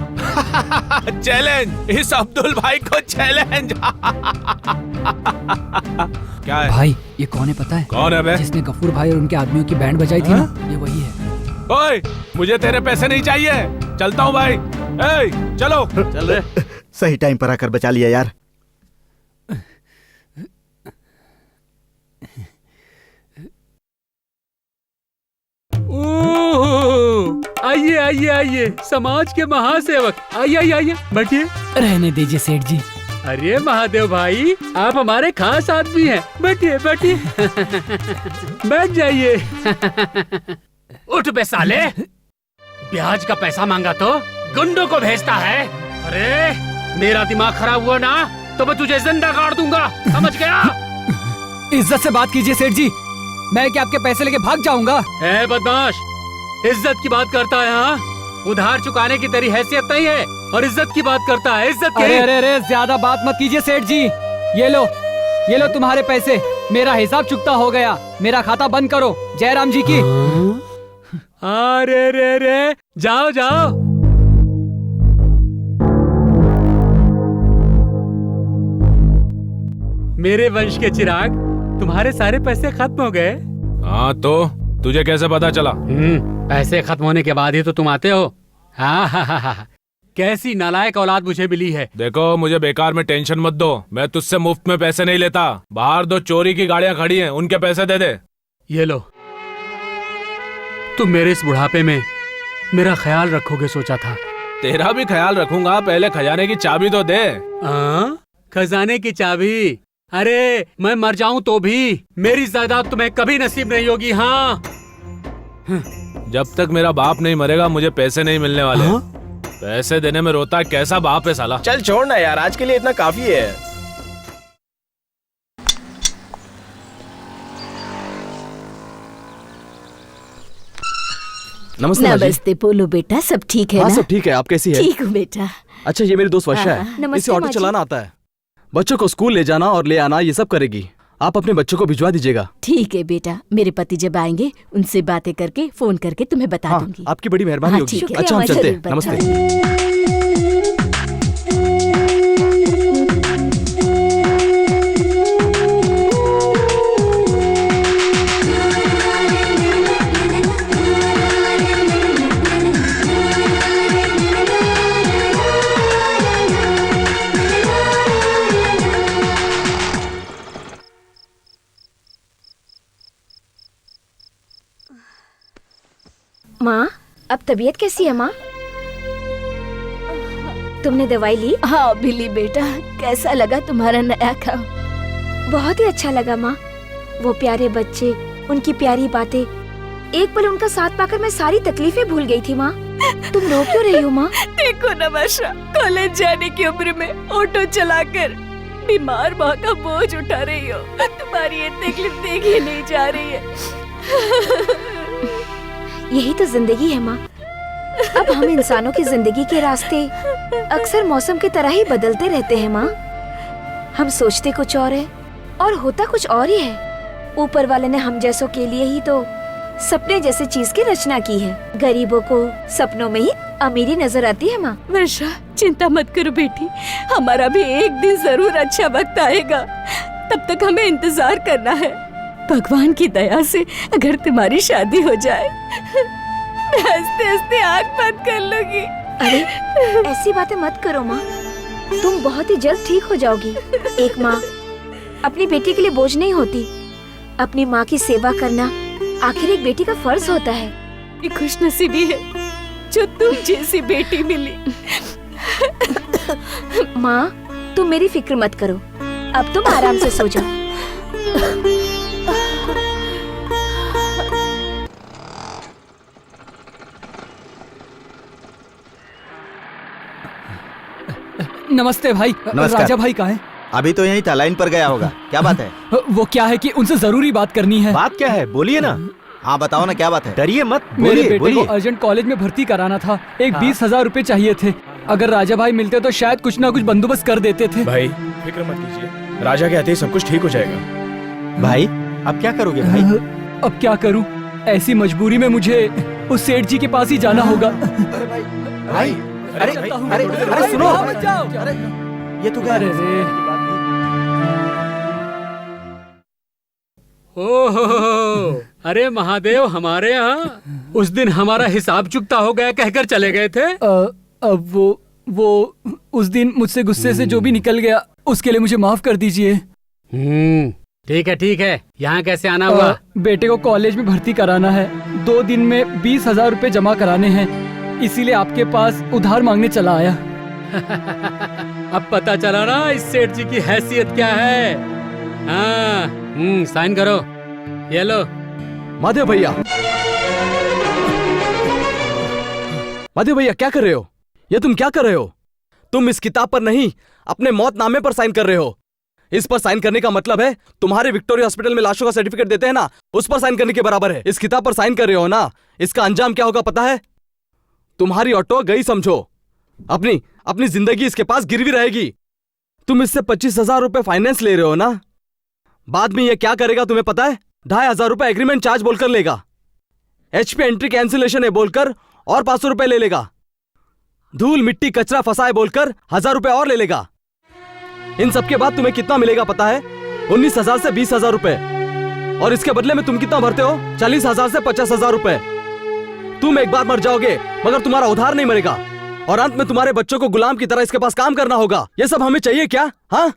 चैलेंज, इस अब्दुल भाई को चैलेंज। क्या है भाई? ये कौन है पता है? कौन है बे? जिसने गफूर भाई और उनके आदमियों की बैंड बजाई थी ना, ये वही है। ओए, मुझे तेरे पैसे नहीं चाहिए, चलता हूँ भाई। चलो। चल रहे। सही टाइम पर आकर बचा लिया यार। आइए आइए आइए, समाज के महासेवक, आइए आइए आइए, बैठिए। रहने दीजिए सेठ जी। अरे महादेव भाई, आप हमारे खास आदमी हैं, बैठिए बैठिए। बैठ जाइए। उठ बे साले, ब्याज का पैसा मांगा तो गुंडों को भेजता है। अरे मेरा दिमाग खराब हुआ ना तो मैं तुझे जिंदा गाड़ दूंगा, समझ गया? इज्जत से बात कीजिए सेठ जी, मैं क्या आपके पैसे लेके भाग जाऊंगा? ए बदमाश, इज्जत की बात करता है? हाँ, उधार चुकाने की तेरी हैसियत नहीं है और इज्जत की बात करता है। इज्जत की। अरे ज्यादा बात मत कीजिए सेठ जी। ये लो तुम्हारे पैसे, मेरा हिसाब चुकता हो गया, मेरा खाता बंद करो जयराम जी की। अरे रे, जाओ जाओ। मेरे वंश के चिराग, तुम्हारे सारे पैसे खत्म हो गए। हाँ, तो तुझे कैसे पता चला? पैसे खत्म होने के बाद ही तो तुम आते हो। हाँ, कैसी नालायक औलाद मुझे मिली है। देखो, मुझे बेकार में टेंशन मत दो, मैं तुझसे मुफ्त में पैसे नहीं लेता। बाहर 2 चोरी की गाड़ियाँ खड़ी हैं, उनके पैसे दे दे। ये लो, तुम मेरे इस बुढ़ापे में मेरा ख्याल रखोगे सोचा था। तेरा भी ख्याल रखूंगा, पहले खजाने की चाबी तो दे। खजाने की चाबी? अरे मैं मर जाऊं तो भी मेरी जायदाद तुम्हें कभी नसीब नहीं होगी। हाँ, जब तक मेरा बाप नहीं मरेगा मुझे पैसे नहीं मिलने वाले। पैसे देने में रोता कैसा बाप है साला। चल छोड़ ना यार, आज के लिए इतना काफी है। नमस्ते माँ जी। नमस्ते बोलो बेटा, सब ठीक है हाँ ना? सब ठीक है, आप कैसी है? ठीक हूँ बेटा। अच्छा ये मेरी दोस्त वर्षा हाँ, है, नमस्ते इसे ऑटो माँ जी। चलाना आता है। बच्चों को स्कूल ले जाना और ले आना ये सब करेगी। आप अपने बच्चों को भिजवा दीजिएगा। ठीक है बेटा, मेरे पति जब आएंगे उनसे बातें करके फोन करके तुम्हें बता हाँ, दूंगी। आपकी बड़ी मेहरबानी हाँ, होगी। ठीक है। अच्छा हम चलते हैं, जरूर नमस्ते। माँ, अब तबीयत कैसी है माँ? तुमने दवाई ली? हाँ अभी ली बेटा। कैसा लगा तुम्हारा नया काम? बहुत ही अच्छा लगा माँ। वो प्यारे बच्चे, उनकी प्यारी बातें, एक पल उनका साथ पाकर मैं सारी तकलीफें भूल गई थी माँ। तुम रो क्यों रही हो माँ? देखो ना वर्षा, कॉलेज जाने की उम्र में ऑटो चलाकर बीमार माँ का बोझ उठा रही हो। तुम्हारी ये तकलीफ देखी नहीं जा रही है। यही तो जिंदगी है माँ। अब हम इंसानों की जिंदगी के रास्ते अक्सर मौसम की तरह ही बदलते रहते हैं माँ। हम सोचते कुछ और है और होता कुछ और ही है। ऊपर वाले ने हम जैसों के लिए ही तो सपने जैसे चीज की रचना की है। गरीबों को सपनों में ही अमीरी नजर आती है माँ। वर्षा चिंता मत करो बेटी, हमारा भी एक दिन जरूर अच्छा वक्त आएगा। तब तक हमें इंतजार करना है। भगवान की दया से अगर तुम्हारी शादी हो जाए, मैं हंसते हंसते आँख बंद कर लूंगी। अरे ऐसी बातें मत करो माँ, तुम बहुत ही जल्द ठीक हो जाओगी। एक माँ अपनी बेटी के लिए बोझ नहीं होती। अपनी माँ की सेवा करना आखिर एक बेटी का फर्ज होता है। ये खुशनसीबी है जो तुम जैसी बेटी मिली। माँ तुम मेरी फिक्र मत करो, अब तुम आराम से सो जाओ। नमस्ते भाई। नमस्कार। राजा भाई कहाँ है? अभी तो यहीं था, लाइन पर गया होगा। क्या बात है? वो क्या है कि उनसे जरूरी बात करनी है। बात क्या है? बोलिए ना। हाँ बताओ ना, क्या बात है? डरिए मत, मेरे बोलिए बेटे बोलिए। को अर्जेंट कॉलेज में भर्ती कराना था। एक हाँ। 20,000 रुपए चाहिए थे। अगर राजा भाई मिलते तो शायद कुछ ना कुछ बंदोबस्त कर देते थे। भाई फिक्र मत कीजिए, राजा के आते ही सब कुछ ठीक हो जाएगा। भाई अब क्या करोगे भाई? अब क्या करूं? ऐसी मजबूरी में मुझे उस सेठ जी के पास ही जाना होगा। भाई अरे अरे अरे सुनो, ये तो क्या? ओहो, अरे महादेव, हमारे यहाँ उस दिन हमारा हिसाब चुकता हो गया कहकर चले गए थे। अब वो उस दिन मुझसे गुस्से से जो भी निकल गया उसके लिए मुझे माफ कर दीजिए। ठीक है। यहाँ कैसे आना हुआ? बेटे को कॉलेज में भर्ती कराना है। 2 दिन में 20,000 रुपए जमा कराने हैं, इसीलिए आपके पास उधार मांगने चला आया। अब पता चला ना इस सेठ जी की हैसियत क्या है। हाँ, साइन करो। ये लो। माधव भैया, माधव भैया क्या कर रहे हो? ये तुम क्या कर रहे हो? तुम इस किताब पर नहीं, अपने मौतनामे पर साइन कर रहे हो। इस पर साइन करने का मतलब है तुम्हारे विक्टोरिया हॉस्पिटल में लाशों का सर्टिफिकेट देते हैं ना, उस पर साइन करने के बराबर है। इस किताब पर साइन कर रहे हो ना, इसका अंजाम क्या होगा पता है? तुम्हारी ऑटो गई समझो। अपनी जिंदगी इसके पास गिरवी रहेगी। तुम इससे 25,000 रुपए फाइनेंस ले रहे हो ना, बाद में ये क्या करेगा तुम्हें पता है? 2,500 रुपए एग्रीमेंट चार्ज बोलकर लेगा। HP एंट्री कैंसिलेशन है बोलकर और 500 रुपए ले लेगा। धूल मिट्टी कचरा फंसाए बोलकर 1,000 रुपए और ले लेगा। इन सब के बाद तुम्हें कितना मिलेगा पता है? 19,000 से 20,000 रुपए। और इसके बदले में तुम कितना भरते हो? 40,000 से 50,000 रुपए। तुम एक बार मर जाओगे मगर तुम्हारा उधार नहीं मरेगा, और अंत में तुम्हारे बच्चों को गुलाम की तरह इसके पास काम करना होगा। ये सब हमें चाहिए क्या? हाँ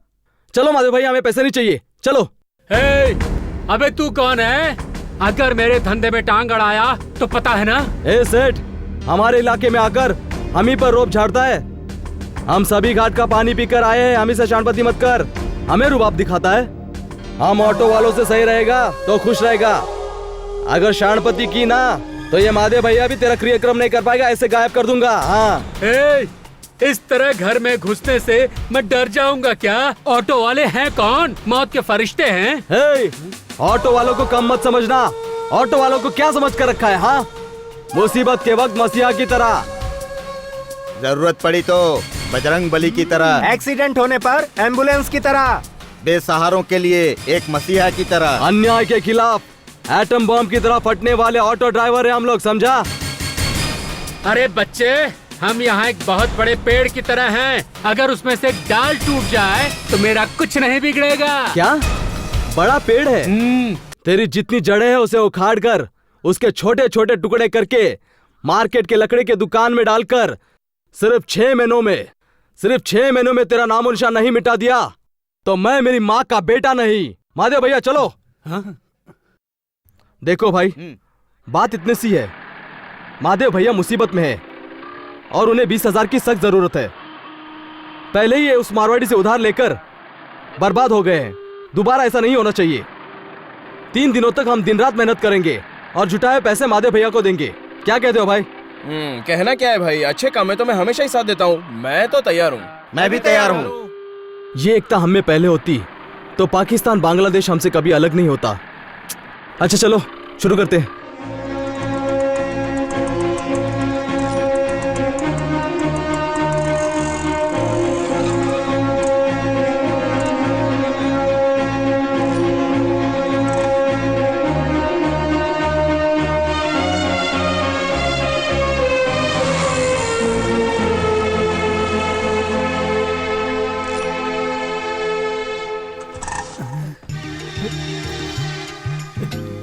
चलो माधव भैया, हमें पैसे नहीं चाहिए, चलो। अबे तू कौन है? अगर मेरे धंधे में टांग अड़ाया तो पता है ना? ए सेठ, हमारे इलाके में आकर हम ही पर रोब झाड़ता है। हम सभी घाट का पानी पीकर आए हैं, हम ही से शानपति मत कर। हमें रुबाब दिखाता है। हम ऑटो वालों से सही रहेगा तो खुश रहेगा, अगर शानपति की ना तो ये माधव भैया भी तेरा क्रियाक्रम नहीं कर पाएगा, ऐसे गायब कर दूंगा। हाँ इस तरह घर में घुसने से मैं डर जाऊंगा क्या? ऑटो वाले हैं कौन? मौत के फरिश्ते हैं। ऑटो वालों को कम मत समझना। ऑटो वालों को क्या समझ कर रखा है? हाँ मुसीबत के वक्त मसीहा की तरह, जरूरत पड़ी तो बजरंग बली की तरह, एक्सीडेंट होने पर एम्बुलेंस की तरह, बेसहारों के लिए एक मसीहा की तरह, अन्याय के खिलाफ एटम बम की तरह फटने वाले ऑटो ड्राइवर है हम लोग, समझा? अरे बच्चे, हम यहाँ एक बहुत बड़े पेड़ की तरह हैं। अगर उसमें से एक डाल टूट जाए तो मेरा कुछ नहीं बिगड़ेगा। क्या बड़ा पेड़ है? तेरी जितनी जड़ें हैं उसे उखाड़ कर, उसके छोटे छोटे टुकड़े करके मार्केट के लकड़ी के दुकान में डालकर सिर्फ 6 महीनों में तेरा नामो निशान नहीं मिटा दिया तो मैं मेरी माँ का बेटा नहीं। महादेव भैया चलो। देखो भाई, बात इतनी सी है, महादेव भैया मुसीबत में है और उन्हें 20,000 की सख्त जरूरत है। पहले ही ये उस मारवाड़ी से उधार लेकर बर्बाद हो गए हैं, दोबारा ऐसा नहीं होना चाहिए। 3 दिनों तक हम दिन रात मेहनत करेंगे और जुटाए पैसे महादेव भैया को देंगे। क्या कहते हो भाई? कहना क्या है भाई, अच्छे काम में तो मैं हमेशा ही साथ देता हूँ। मैं तो तैयार हूँ। मैं भी तैयार हूँ। ये एकता हम में पहले होती तो पाकिस्तान बांग्लादेश हमसे कभी अलग नहीं होता। अच्छा चलो शुरू करते हैं।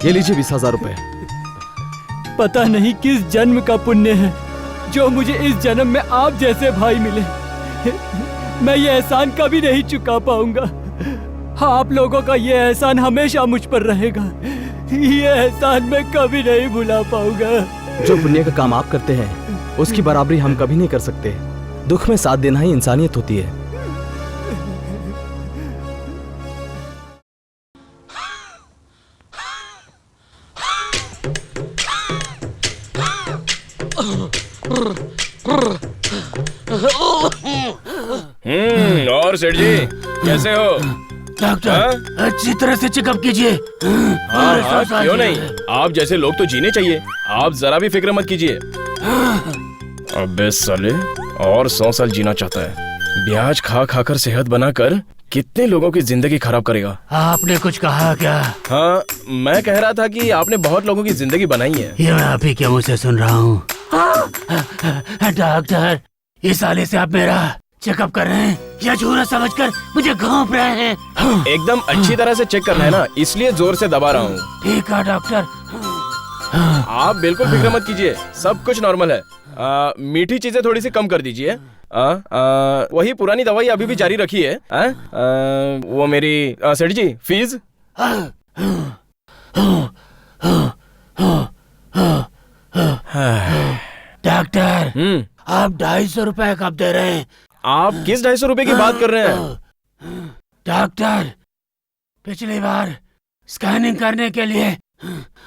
ये लीजिए 20,000 रुपए। पता नहीं किस जन्म का पुण्य है जो मुझे इस जन्म में आप जैसे भाई मिले। मैं ये एहसान कभी नहीं चुका पाऊंगा। आप लोगों का ये एहसान हमेशा मुझ पर रहेगा। ये एहसान मैं कभी नहीं भुला पाऊंगा। जो पुण्य का काम आप करते हैं उसकी बराबरी हम कभी नहीं कर सकते। दुख में साथ देना ही इंसानियत होती है। और सेठ जी कैसे हो? डॉक्टर अच्छी तरह से चेकअप कीजिए। हाँ, क्यों नहीं, आप जैसे लोग तो जीने चाहिए। आप जरा भी फिक्र मत कीजिए। अबे साले, और 100 साल जीना चाहता है। ब्याज खा खाकर सेहत बनाकर कितने लोगों की जिंदगी खराब करेगा। आपने कुछ कहा क्या? हाँ, मैं कह रहा था कि आपने बहुत लोगों की जिंदगी बनाई है। ये मैं आप ही के मुंह से सुन रहा हूँ। डॉक्टर, इस साले से आप मेरा चेकअप कर रहे हैं या झूरा समझकर मुझे घोंप रहे हैं? एकदम अच्छी तरह से चेक करना है ना, इसलिए जोर से दबा रहा हूँ। ठीक है डॉक्टर। आप बिल्कुल फिक्र मत कीजिए, सब कुछ नॉर्मल है। मीठी चीजें थोड़ी सी कम कर दीजिए। वही पुरानी दवाई अभी भी जारी रखी है। वो मेरी सेठ जी फीस। डॉक्टर, आप 250 रुपए कब दे रहे हैं? आप किस 250 रुपए की बात कर रहे हैं? डॉक्टर, पिछली बार स्कैनिंग करने के लिए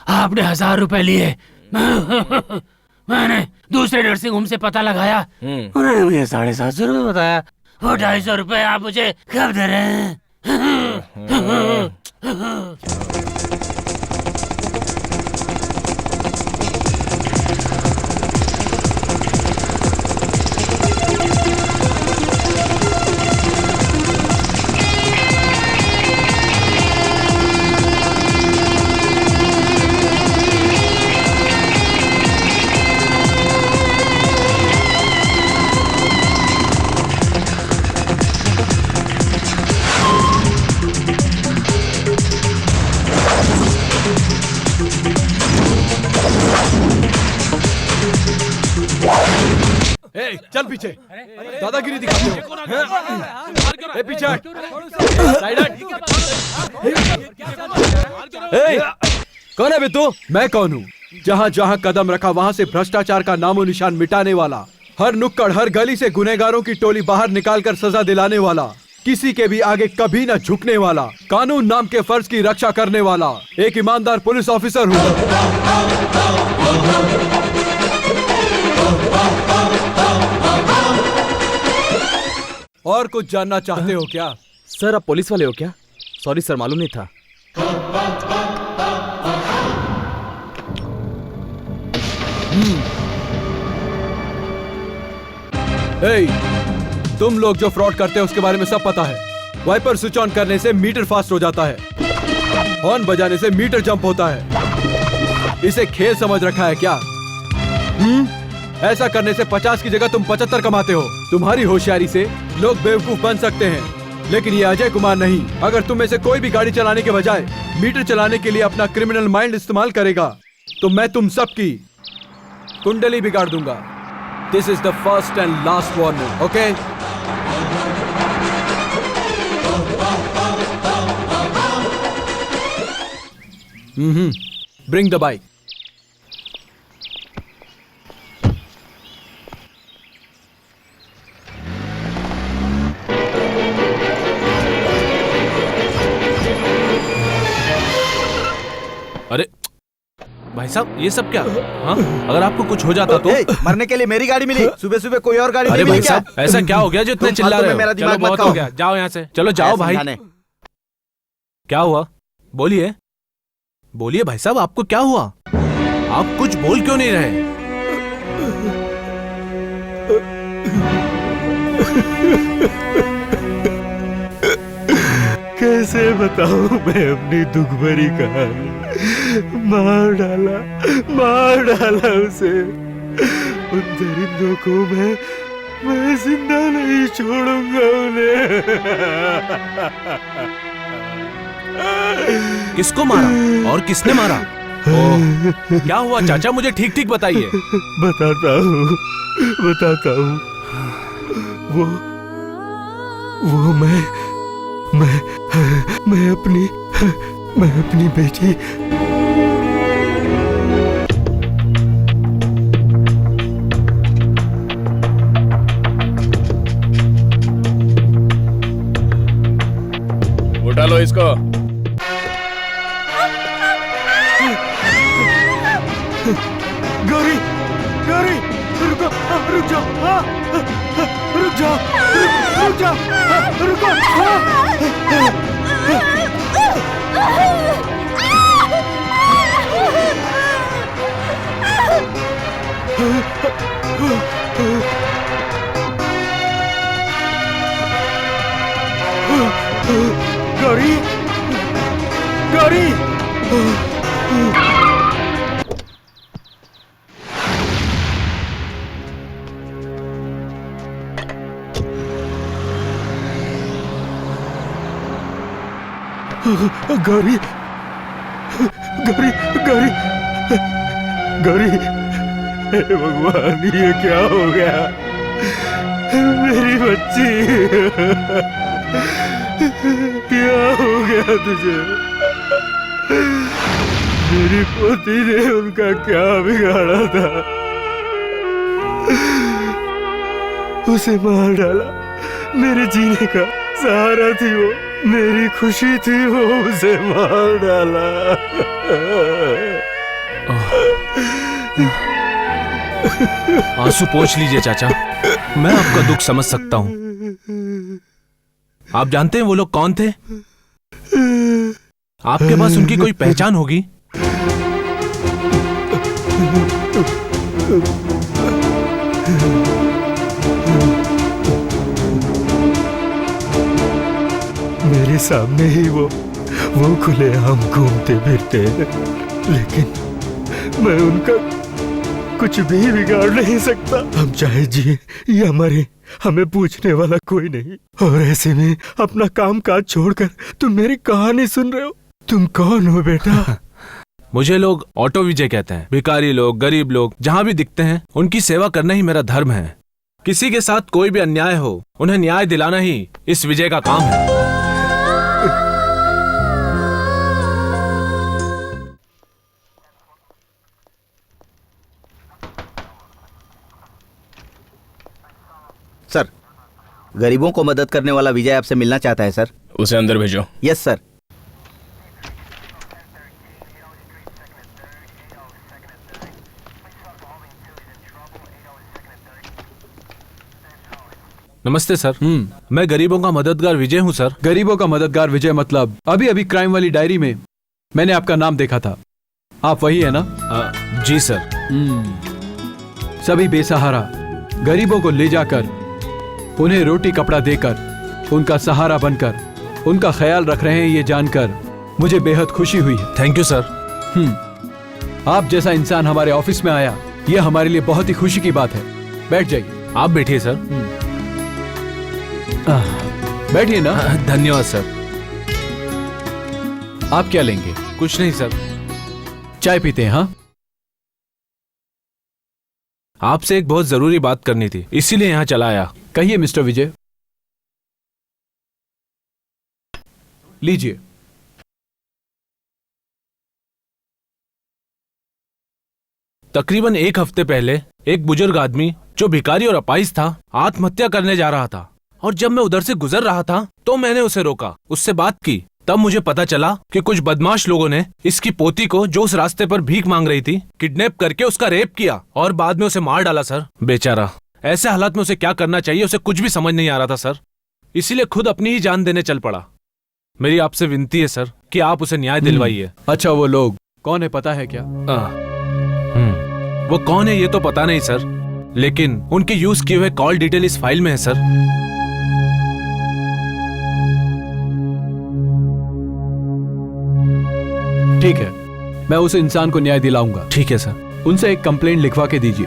आपने 1000 रुपए लिए। मैंने दूसरे नर्सिंग होम से पता लगाया, उन्होंने मुझे 750 रुपए बताया। वो 250 रुपए आप मुझे कब दे रहे हैं? चल पीछे, दादागिरी दिखाते हो। पीछे कौन है बे तू? मैं कौन हूँ? जहाँ जहाँ कदम रखा वहाँ से भ्रष्टाचार का नामो निशान मिटाने वाला, हर नुक्कड़ हर गली से गुनहगारों की टोली बाहर निकालकर सजा दिलाने वाला, किसी के भी आगे कभी न झुकने वाला, कानून नाम के फर्ज की रक्षा करने वाला एक ईमानदार पुलिस ऑफिसर हूँ। और कुछ जानना चाहते हो क्या? सर आप पुलिस वाले हो क्या? सॉरी सर, मालूम नहीं था। तुम लोग जो फ्रॉड करते हो उसके बारे में सब पता है। वाइपर स्विच ऑन करने से मीटर फास्ट हो जाता है, हॉर्न बजाने से मीटर जंप होता है। इसे खेल समझ रखा है क्या? ऐसा करने से 50 की जगह तुम 75 कमाते हो। तुम्हारी होशियारी से लोग बेवकूफ बन सकते हैं, लेकिन ये अजय कुमार नहीं। अगर तुम में से कोई भी गाड़ी चलाने के बजाय मीटर चलाने के लिए अपना क्रिमिनल माइंड इस्तेमाल करेगा तो मैं तुम सबकी कुंडली बिगाड़ दूंगा। This is the first and last warning, okay? Bring the bike. अरे भाई साहब, ये सब क्या? हाँ? अगर आपको कुछ हो जाता तो? मरने के लिए मेरी गाड़ी मिली, सुबह सुबह कोई और गाड़ी अरे नहीं मिली भाई क्या? साहब, ऐसा क्या हो गया जो इतने चिल्ला रहे हो? मेरा चलो दिमाग मत बहुत हो गया, जाओ यहाँ से। चलो जाओ भाई। क्या हुआ? बोलिए बोलिए भाई साहब, आपको क्या हुआ? आप कुछ बोल क्यों नहीं रहे? कैसे बताऊं मैं अपनी दुख भरी कहानी। मार डाला उसे। उन दरिंदों को मैं जिंदा नहीं छोड़ूंगा उन्हें। किसको मारा और किसने मारा? ओह, क्या हुआ चाचा, मुझे ठीक ठीक बताइए। बताता हूँ। वो मैं अपनी बेटी उठा लो इसको। गौरी रुक गौरी हे भगवान, ये क्या हो गया? मेरी बच्ची, क्या हो गया तुझे? मेरी पोती ने उनका क्या बिगाड़ा था? उसे मार डाला। मेरे जीने का सहारा थी वो, मेरी खुशी थी वो, उसे मार डाला। आंसू पोंछ लीजिए चाचा, मैं आपका दुख समझ सकता हूँ। आप जानते हैं वो लोग कौन थे? आपके पास उनकी कोई पहचान होगी? मेरे सामने ही वो खुलेआम घूमते फिरते हैं, लेकिन मैं उनका कुछ भी बिगाड़ नहीं सकता। हम चाहे जिए या मरे, हमें पूछने वाला कोई नहीं। और ऐसे में अपना काम काज छोड़कर तुम मेरी कहानी सुन रहे हो। तुम कौन हो बेटा? मुझे लोग ऑटो विजय कहते हैं। भिखारी लोग, गरीब लोग जहाँ भी दिखते हैं उनकी सेवा करना ही मेरा धर्म है। किसी के साथ कोई भी अन्याय हो, उन्हें न्याय दिलाना ही इस विजय का काम है। सर, गरीबों को मदद करने वाला विजय आपसे मिलना चाहता है सर। उसे अंदर भेजो। Yes sir. नमस्ते सर। मैं गरीबों का मददगार विजय हूँ सर। गरीबों का मददगार विजय मतलब अभी अभी क्राइम वाली डायरी में मैंने आपका नाम देखा था। आप वही है ना? जी सर। सभी बेसहारा गरीबों को ले जाकर उन्हें रोटी कपड़ा देकर उनका सहारा बनकर उनका ख्याल रख रहे हैं, ये जानकर मुझे बेहद खुशी हुई है। Thank you sir. आप जैसा इंसान हमारे ऑफिस में आया, ये हमारे लिए बहुत ही खुशी की बात है। बैठ जाइए। आप बैठिए सर। बैठिए ना। धन्यवाद सर। आप क्या लेंगे? कुछ नहीं सर। चाय पीते हैं? हाँ, आपसे एक बहुत जरूरी बात करनी थी, इसीलिए यहाँ चला आया। कहिए मिस्टर विजय। लीजिए। तकरीबन एक हफ्ते पहले एक बुजुर्ग आदमी जो भिखारी और अपाहिज था, आत्महत्या करने जा रहा था। और जब मैं उधर से गुजर रहा था तो मैंने उसे रोका, उससे बात की। तब मुझे पता चला कि कुछ बदमाश लोगों ने इसकी पोती को, जो उस रास्ते पर भीख मांग रही थी, किडनैप करके उसका रेप किया और बाद में उसे मार डाला सर। बेचारा, ऐसे हालात में उसे क्या करना चाहिए उसे कुछ भी समझ नहीं आ रहा था सर। इसीलिए खुद अपनी ही जान देने चल पड़ा। मेरी आपसे विनती है सर कि आप उसे न्याय दिलवाइए। अच्छा, वो लोग कौन है पता है क्या? वो कौन है ये तो पता नहीं सर, लेकिन उनके यूज किए हुए कॉल डिटेल इस फाइल में है सर। ठीक है, मैं उस इंसान को न्याय दिलाऊंगा। ठीक है सर। उनसे एक कंप्लेंट लिखवा के दीजिए।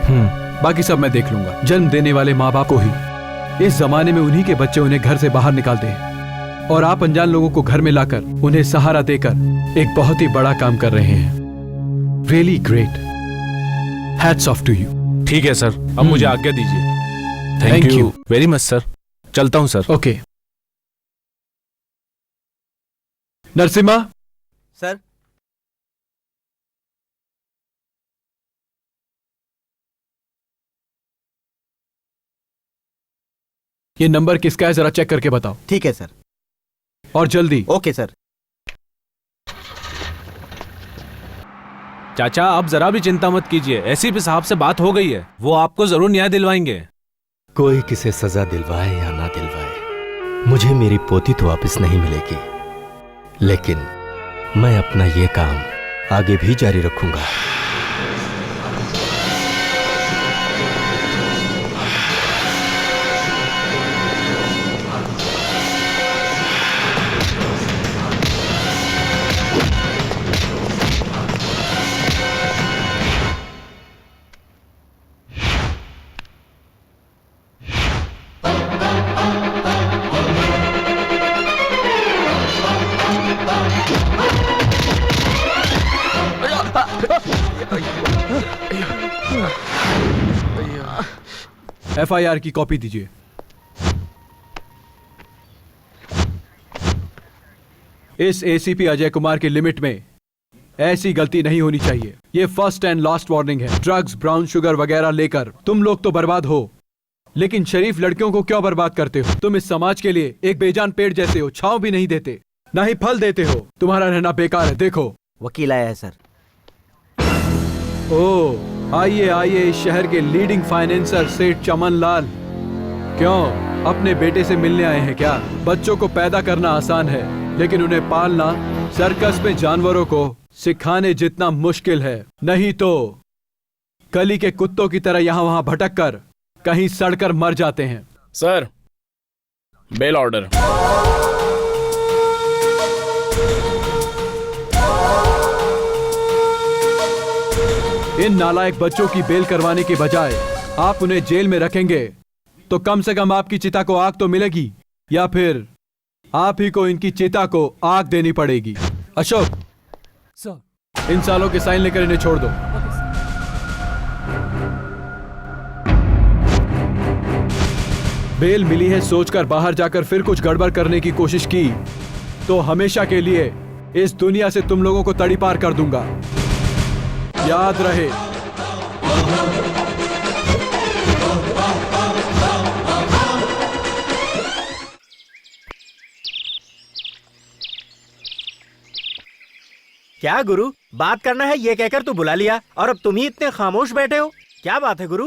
बाकी सब मैं देख लूंगा। जन्म देने वाले माँ बाप को ही इस जमाने में उन्हीं के बच्चे उन्हें घर से बाहर निकालते हैं, और आप अनजान लोगों को घर में लाकर उन्हें सहारा देकर एक बहुत ही बड़ा काम कर रहे हैं। Really great. Hats off to you. ठीक है सर, अब मुझे आज्ञा दीजिए। Thank you very much sir. चलता हूँ सर। ओके। नरसिम्हा। सर। ये नंबर किसका है, जरा चेक करके बताओ। ठीक है सर। और जल्दी। Okay sir. चाचा, आप जरा भी चिंता मत कीजिए, एसीपी साहब से बात हो गई है, वो आपको जरूर न्याय दिलवाएंगे। कोई किसे सजा दिलवाए या ना दिलवाए, मुझे मेरी पोती तो वापस नहीं मिलेगी, लेकिन मैं अपना ये काम आगे भी जारी रखूंगा। FIR की कॉपी दीजिए। इस ACP अजय कुमार के लिमिट में ऐसी गलती नहीं होनी चाहिए। ये फर्स्ट एंड लास्ट वार्निंग है। ड्रग्स, ब्राउन शुगर वगैरह लेकर तुम लोग तो बर्बाद हो, लेकिन शरीफ लड़कियों को क्यों बर्बाद करते हो? तुम इस समाज के लिए एक बेजान पेड़ जैसे हो, छांव भी नहीं देते, ना ही फल देते हो। तुम्हारा रहना बेकार है। देखो, वकील आया है सर। ओ, आइए आइए, इस शहर के लीडिंग फाइनेंसर सेठ चमन लाल। क्यों, अपने बेटे से मिलने आए हैं क्या? बच्चों को पैदा करना आसान है, लेकिन उन्हें पालना सर्कस में जानवरों को सिखाने जितना मुश्किल है। नहीं तो गली के कुत्तों की तरह यहां वहां भटक कर कहीं सड़कर मर जाते हैं। Sir, bail order. इन नालायक बच्चों की बेल करवाने के बजाय आप उन्हें जेल में रखेंगे तो कम से कम आपकी चिता को आग तो मिलेगी, या फिर आप ही को इनकी चिता को आग देनी पड़ेगी। अशोक सर, इन सालों के साइन लेकर इन्हें छोड़ दो। बेल मिली है सोचकर बाहर जाकर फिर कुछ गड़बड़ करने की कोशिश की तो हमेशा के लिए इस दुनिया से तुम लोगों को तड़ीपार कर दूंगा। याद रहे। क्या गुरु, बात करना है ये कहकर तू बुला लिया और अब तुम ही इतने खामोश बैठे हो? क्या बात है गुरु?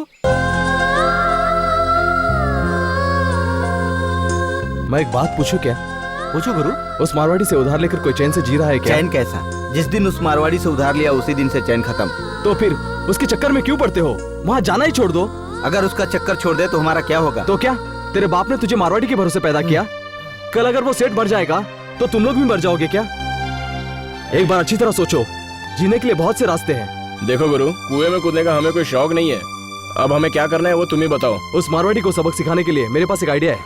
मैं एक बात पूछूं क्या? पूछो गुरु। उस मारवाड़ी से उधार लेकर कोई चैन से जी रहा है क्या? चैन कैसा? जिस दिन उस मारवाड़ी से उधार लिया उसी दिन से चैन खत्म। तो फिर उसके चक्कर में क्यों पड़ते हो? वहाँ जाना ही छोड़ दो। अगर उसका चक्कर छोड़ दे तो हमारा क्या होगा? तो क्या तेरे बाप ने तुझे मारवाड़ी के भरोसे पैदा किया? कल अगर वो सेठ मर जाएगा तो तुम लोग भी मर जाओगे क्या? एक बार अच्छी तरह सोचो, जीने के लिए बहुत से रास्ते हैं। देखो गुरु, कुएं में कूदने का हमें कोई शौक नहीं है। अब हमें क्या करना है वो तुम ही बताओ। उस मारवाड़ी को सबक सिखाने के लिए मेरे पास एक आइडिया है।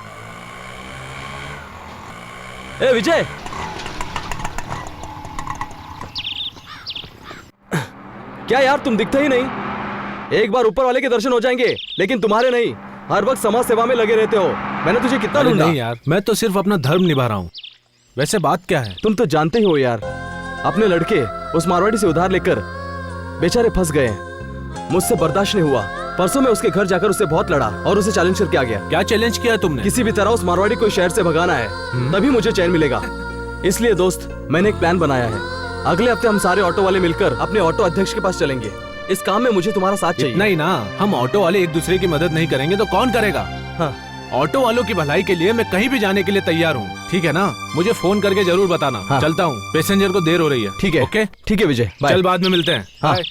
ए विजय, क्या यार तुम दिखते ही नहीं? एक बार ऊपर वाले के दर्शन हो जाएंगे, लेकिन तुम्हारे नहीं। हर वक्त समाज सेवा में लगे रहते हो। मैंने तुझे कितना ढूंढा। नहीं यार, मैं तो सिर्फ अपना धर्म निभा रहा हूँ। वैसे बात क्या है? तुम तो जानते ही हो यार, अपने लड़के उस मारवाड़ी से उधार लेकर बेचारे फंस गए हैं। मुझसे बर्दाश्त नहीं हुआ। परसों मैं उसके घर जाकर उससे बहुत लड़ा और उसे चैलेंज करके आ गया। क्या चैलेंज किया तुमने? किसी भी तरह उस मारवाड़ी को शहर से भगाना है, तभी मुझे चैन मिलेगा। इसलिए दोस्त, मैंने एक प्लान बनाया है। अगले हफ्ते हम सारे ऑटो वाले मिलकर अपने ऑटो अध्यक्ष के पास चलेंगे। इस काम में मुझे तुम्हारा साथ चाहिए। नहीं ना, हम ऑटो वाले एक दूसरे की मदद नहीं करेंगे तो कौन करेगा? हाँ। ऑटो वालों की भलाई के लिए मैं कहीं भी जाने के लिए तैयार हूँ, ठीक है ना? मुझे फोन करके जरूर बताना। हाँ। चलता हूँ, पैसेंजर को देर हो रही है। ठीक है, ओके? ठीक है विजय, बाय। चल बाद में मिलते हैं। हाँ। बाय।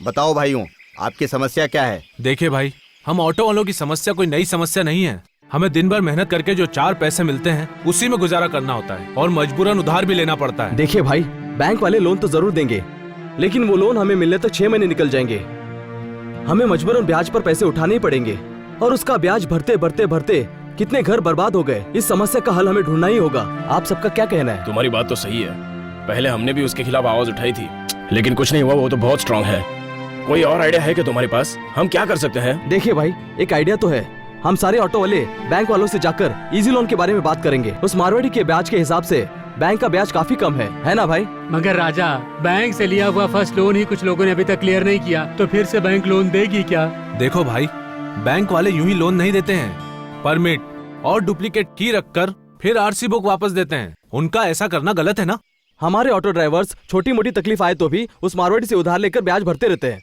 बताओ भाइयों, आपकी समस्या क्या है? देखिए भाई, हम ऑटो वालों की समस्या कोई नई समस्या नहीं है। हमें दिन भर मेहनत करके जो 4 पैसे मिलते हैं उसी में गुजारा करना होता है और मजबूरन उधार भी लेना पड़ता है। देखिए भाई, बैंक वाले लोन तो जरूर देंगे, लेकिन वो लोन हमें मिलने तक 6 महीने निकल जाएंगे। हमें मजबूरन ब्याज पर पैसे उठाने ही पड़ेंगे और उसका ब्याज भरते भरते भरते कितने घर बर्बाद हो गए। इस समस्या का हल हमें ढूंढना ही होगा। आप सबका क्या कहना है? तुम्हारी बात तो सही है। पहले हमने भी उसके खिलाफ आवाज उठाई थी, लेकिन कुछ नहीं हुआ। वो तो बहुत स्ट्रांग है। कोई और आइडिया है क्या तुम्हारे पास? हम क्या कर सकते हैं? देखिए भाई, एक आइडिया तो है। हम सारे ऑटो वाले बैंक वालों से जाकर इजी लोन के बारे में बात करेंगे। उस मारवाड़ी के ब्याज के हिसाब से बैंक का ब्याज काफी कम है ना भाई? मगर राजा, बैंक से लिया हुआ फर्स्ट लोन ही कुछ लोगों ने अभी तक क्लियर नहीं किया, तो फिर से बैंक लोन देगी क्या? देखो भाई, बैंक वाले यूं ही लोन नहीं देते हैं। परमिट और डुप्लीकेट की रखकर फिर आरसी बुक वापस देते हैं। उनका ऐसा करना गलत है ना? हमारे ऑटो ड्राइवर्स छोटी मोटी तकलीफ आए तो भी उस मारवाड़ी से उधार लेकर ब्याज भरते रहते हैं।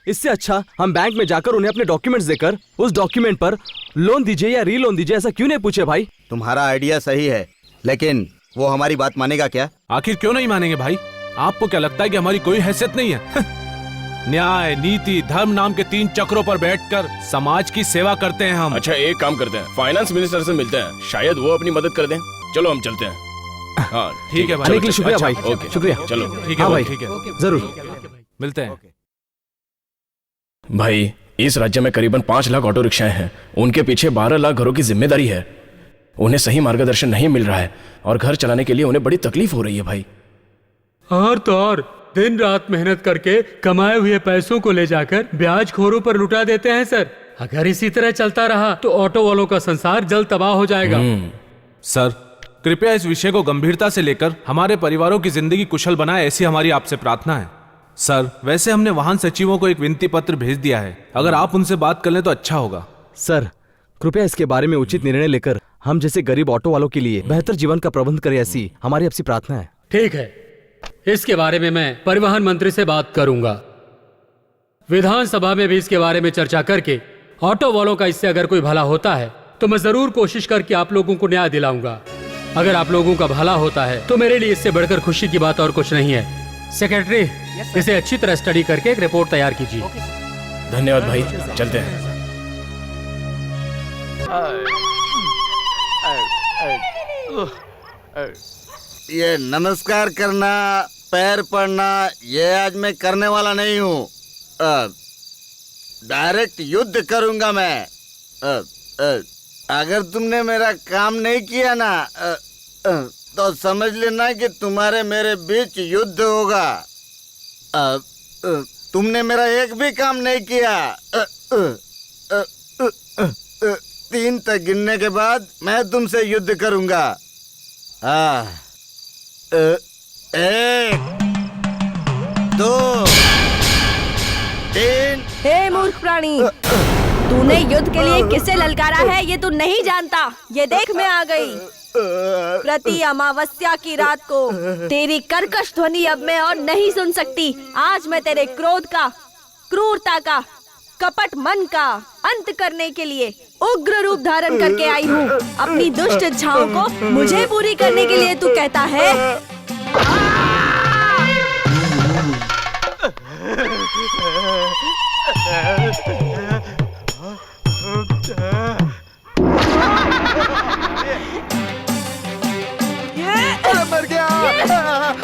इससे अच्छा हम बैंक में जाकर उन्हें अपने डॉक्यूमेंट्स देकर उस डॉक्यूमेंट पर लोन दीजिए या री लोन दीजिए, ऐसा क्यों नहीं पूछे भाई? तुम्हारा आइडिया सही है, लेकिन वो हमारी बात मानेगा क्या? आखिर क्यों नहीं मानेंगे भाई? आपको क्या लगता है कि हमारी कोई हैसियत नहीं है? न्याय, नीति, धर्म नाम के 3 चक्रों पर बैठकर समाज की सेवा करते हैं हम। अच्छा, एक काम करते हैं, फाइनेंस मिनिस्टर से मिलते हैं, शायद वो अपनी मदद कर दें। चलो हम चलते हैं। हाँ ठीक है भाई। आने के लिए शुक्रिया भाई। ओके, शुक्रिया। चलो। ठीक है हाँ भाई, भाई, ठीक है, जरूर मिलते हैं। भाई, इस राज्य में करीबन 5 लाख ऑटो रिक्शाएं हैं। उनके पीछे 12 लाख घरों की जिम्मेदारी है। उन्हें सही मार्गदर्शन नहीं मिल रहा है और घर चलाने के लिए उन्हें बड़ी तकलीफ हो रही है भाई। और तो और दिन रात मेहनत करके कमाए हुए पैसों को ले जाकर ब्याज खोरों पर लुटा देते हैं सर। अगर इसी तरह चलता रहा तो ऑटो वालों का संसार जल्द तबाह हो जाएगा। सर, कृपया इस विषय को गंभीरता से लेकर हमारे परिवारों की जिंदगी कुशल बनाए, ऐसी हमारी आपसे प्रार्थना है। सर, वैसे हमने वाहन सचिवों को एक विनती पत्र भेज दिया है। अगर आप उनसे बात कर लें तो अच्छा होगा। सर, कृपया इसके बारे में उचित निर्णय लेकर हम जैसे गरीब ऑटो वालों के लिए बेहतर जीवन का प्रबंध करें, ऐसी हमारी आपसी प्रार्थना है। ठीक है, इसके बारे में मैं परिवहन मंत्री से बात करूंगा। विधानसभा में भी इसके बारे में चर्चा करके ऑटो वालों का इससे अगर कोई भला होता है तो मैं जरूर कोशिश करके आप लोगों को न्याय दिलाऊंगा। अगर आप लोगों का भला होता है तो मेरे लिए इससे बढ़कर खुशी की बात और कुछ नहीं है। सेक्रेटरी, इसे अच्छी तरह स्टडी करके एक रिपोर्ट तैयार कीजिए। धन्यवाद भाई, चलते हैं। ये नमस्कार करना, पैर पड़ना, ये आज मैं करने वाला नहीं हूँ। डायरेक्ट युद्ध करूंगा मैं। अगर तुमने मेरा काम नहीं किया ना तो समझ लेना कि तुम्हारे मेरे बीच युद्ध होगा। तुमने मेरा एक भी काम नहीं किया। 3 तक गिनने के बाद मैं तुमसे युद्ध करूंगा। 1 2 3। हे मूर्ख प्राणी, तूने युद्ध के लिए किसे ललकारा है ये तू नहीं जानता। ये देख, मैं आ गई। प्रति अमावस्या की रात को तेरी कर्कश ध्वनि अब मैं और नहीं सुन सकती। आज मैं तेरे क्रोध का, क्रूरता का कपट मन का अंत करने के लिए उग्र रूप धारण करके आई हूँ। अपनी दुष्ट इच्छाओं को मुझे पूरी करने के लिए तू कहता है। अरे मर गया।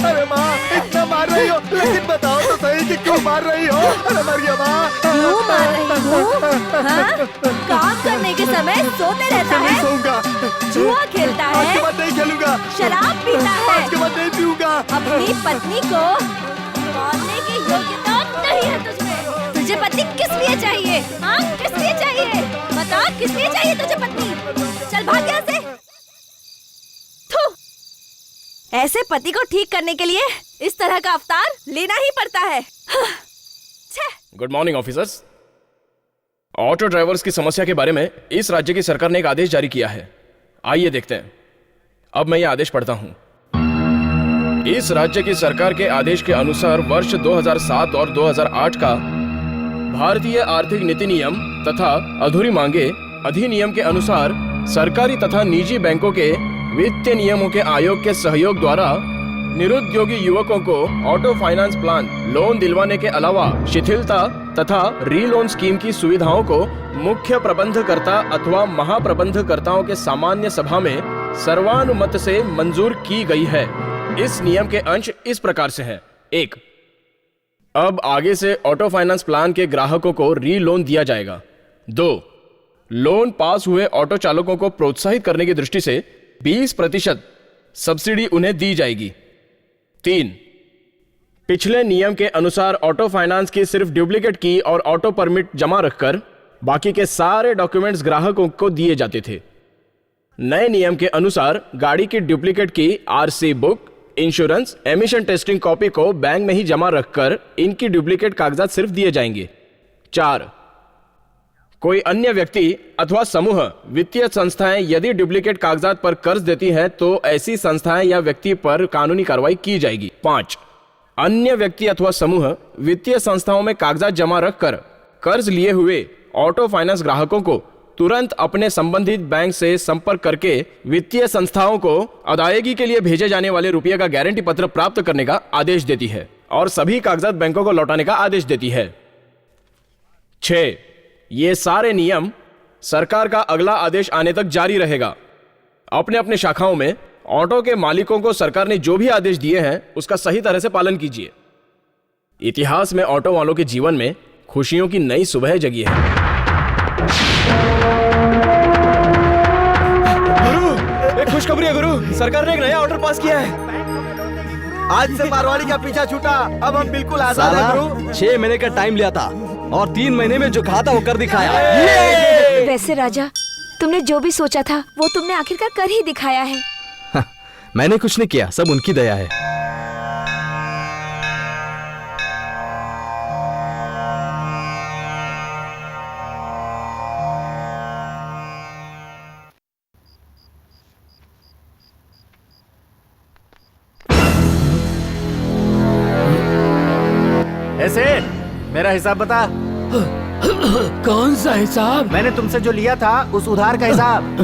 अरे माँ, इतना मार रही हो, लेकिन बताओ तो सही कि क्यों मार रही हो? अरे मर गया माँ। क्यों मार रही हूँ? हाँ? काम करने के समय सोते रहता है, सोऊंगा, जुआ खेलता है, आज के बाद नहीं खेलूंगा, शराब पीता है, आज के बाद नहीं पीऊंगा। अपनी पत्नी को मारने की योग्यता नहीं है तुझमें। तुझे पत्नी किस लिए चाहिए? हाँ, किस लिए चाहिए? बता, किस लिए चाहिए तुझे पत्नी? चल भाग यहाँ से। थू। ऐसे पति को ठीक करने के लिए इस तरह का अवतार लेना ही पड़ता है। Good morning officers. Auto drivers की समस्या के बारे में इस राज्य की सरकार ने एक आदेश जारी किया है। आइए देखते हैं। अब मैं यह आदेश पढ़ता हूं। इस राज्य की सरकार के आदेश के अनुसार वर्ष 2007 और 2008 का भारतीय आर्थिक नीति नियम तथा अधूरी मांगे अधिनियम के अनुसार सरकारी तथा निजी बैंकों के वित्तीय नियमों के आयोग के सहयोग द्वारा निरुद्योगी युवकों को ऑटो फाइनेंस प्लान लोन दिलवाने के अलावा शिथिलता तथा रीलोन स्कीम की सुविधाओं को मुख्य प्रबंधकर्ता अथवा महाप्रबंधकर्ताओं के सामान्य सभा में सर्वानुमत से मंजूर की गई है। इस नियम के अंश इस प्रकार से हैं। 1. अब आगे से ऑटो फाइनेंस प्लान के ग्राहकों को री लोन दिया जाएगा। 2. लोन पास हुए ऑटो चालकों को प्रोत्साहित करने की दृष्टि से 20% सब्सिडी उन्हें दी जाएगी। 3. पिछले नियम के अनुसार ऑटो फाइनेंस की सिर्फ डुप्लीकेट की और ऑटो परमिट जमा रखकर बाकी के सारे डॉक्यूमेंट्स ग्राहकों को दिए जाते थे। नए नियम के अनुसार गाड़ी की डुप्लीकेट की RC book, insurance, emission testing copy को बैंक में ही जमा रखकर इनकी डुप्लीकेट कागजात सिर्फ दिए जाएंगे। 4. कोई अन्य व्यक्ति अथवा समूह वित्तीय संस्थाएं यदि डुप्लीकेट कागजात पर कर्ज देती हैं तो ऐसी संस्थाएं या व्यक्ति पर कानूनी कार्रवाई की जाएगी। 5. अन्य व्यक्ति अथवा समूह वित्तीय संस्थाओं में कागजात जमा रखकर कर्ज लिए हुए ऑटो फाइनेंस ग्राहकों को तुरंत अपने संबंधित बैंक से संपर्क करके वित्तीय संस्थाओं को अदायगी के लिए भेजे जाने वाले रुपये का गारंटी पत्र प्राप्त करने का आदेश देती है और सभी कागजात बैंकों को लौटाने का आदेश देती है। 6. ये सारे नियम सरकार का अगला आदेश आने तक जारी रहेगा। अपने अपने शाखाओं में ऑटो के मालिकों को सरकार ने जो भी आदेश दिए हैं उसका सही तरह से पालन कीजिए। इतिहास में ऑटो वालों के जीवन में खुशियों की नई सुबह जगी है। गुरु, एक खुशखबरी है गुरु, सरकार ने एक नया ऑर्डर पास किया है। आज से मारवाड़ी का पीछा छूटा, अब हम बिल्कुल आजाद हैं गुरु। 6 महीने का टाइम लिया था और 3 महीने में जो कहा था वो कर दिखाया। वैसे राजा, तुमने जो भी सोचा था वो तुमने आखिरकार कर ही दिखाया है। मैंने कुछ नहीं किया, सब उनकी दया है। ऐसे मेरा हिसाब बता। कौन सा हिसाब? मैंने तुमसे जो लिया था उस उधार का हिसाब।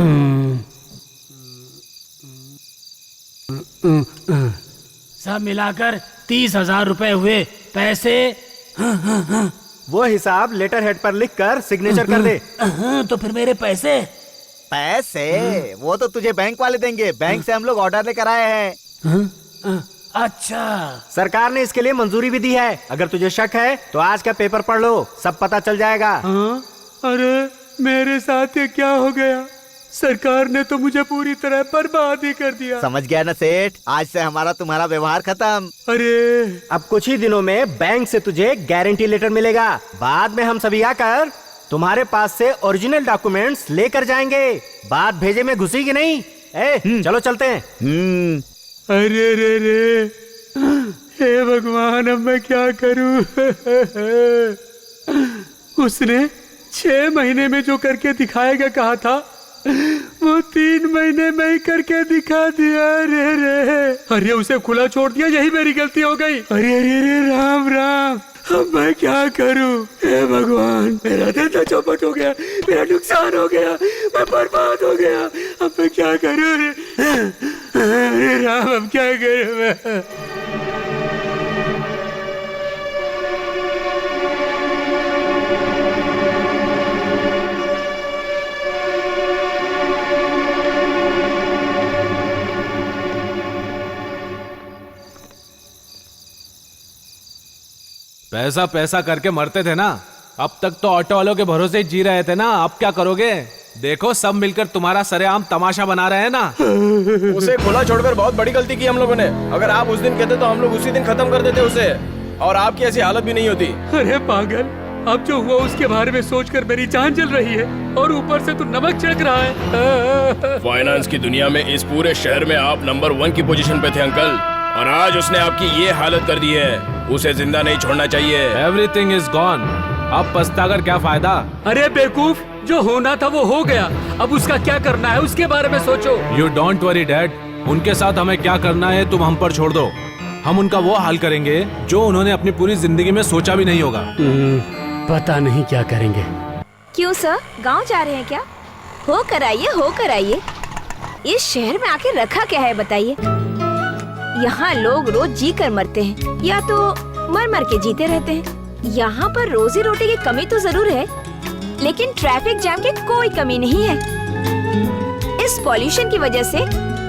सब मिलाकर 30,000 रुपए हुए। पैसे? वो हिसाब लेटर हेड पर लिखकर सिग्नेचर कर दे। तो फिर मेरे पैसे? पैसे वो तो तुझे बैंक वाले देंगे। बैंक से हम लोग ऑर्डर लेकर आए हैं। अच्छा, सरकार ने इसके लिए मंजूरी भी दी है। अगर तुझे शक है तो आज का पेपर पढ़ लो, सब पता चल जाएगा। अरे मेरे साथ ये क्या हो गया? सरकार ने तो मुझे पूरी तरह बर्बाद ही कर दिया। समझ गया ना सेठ, आज से हमारा तुम्हारा व्यवहार खत्म। अरे अब कुछ ही दिनों में बैंक से तुझे गारंटी लेटर मिलेगा। बाद में हम सभी आकर तुम्हारे पास से ओरिजिनल डॉक्यूमेंट्स लेकर जाएंगे। बात भेजे में घुसेगी नहीं। चलो चलते हैं। अरे रे रे, हे भगवान, अब मैं क्या करूं? उसने 6 महीने में जो करके दिखाएगा कहा था, वो 3 महीने में ही करके दिखा दिया। अरे उसे खुला छोड़ दिया, यही मेरी गलती हो गई। अरे राम राम, अब मैं क्या करूं? हे भगवान, मेरा धंधा चौपट हो गया, मेरा नुकसान हो गया, मैं बर्बाद हो गया। अब मैं क्या करूं? अरे राम, अब क्या करूं मैं? पैसा पैसा करके मरते थे ना, अब तक तो ऑटो वालों के भरोसे ही जी रहे थे ना। अब क्या करोगे? देखो सब मिलकर तुम्हारा सरेआम तमाशा बना रहे हैं ना। उसे खुला छोड़कर बहुत बड़ी गलती की हम लोगों ने। अगर आप उस दिन कहते तो हम लोग उसी दिन खत्म कर देते उसे, और आपकी ऐसी हालत भी नहीं होती। अरे पागल, अब जो हुआ उसके बारे में सोचकर मेरी जान जल रही है, और ऊपर से तू नमक छिड़क रहा है। फाइनेंस की दुनिया में इस पूरे शहर में आप नंबर 1 की पोजीशन पे थे अंकल, और आज उसने आपकी ये हालत कर दी है। उसे जिंदा नहीं छोड़ना चाहिए। एवरीथिंग इज गॉन, अब पछताकर क्या फायदा? अरे बेवकूफ, जो होना था वो हो गया, अब उसका क्या करना है उसके बारे में सोचो। यू डोंट वरी डैड, उनके साथ हमें क्या करना है तुम हम पर छोड़ दो। हम उनका वो हाल करेंगे जो उन्होंने अपनी पूरी जिंदगी में सोचा भी नहीं होगा। पता नहीं क्या करेंगे। क्यों सर, गांव जा रहे हैं क्या? हो कर आइए, हो कर आइए। इस शहर में आके रखा क्या है बताइए? यहाँ लोग रोज जी कर मरते हैं, या तो मर मर के जीते रहते हैं। यहाँ पर रोजी रोटी की कमी तो जरूर है, लेकिन ट्रैफिक जाम की कोई कमी नहीं है। इस पॉल्यूशन की वजह से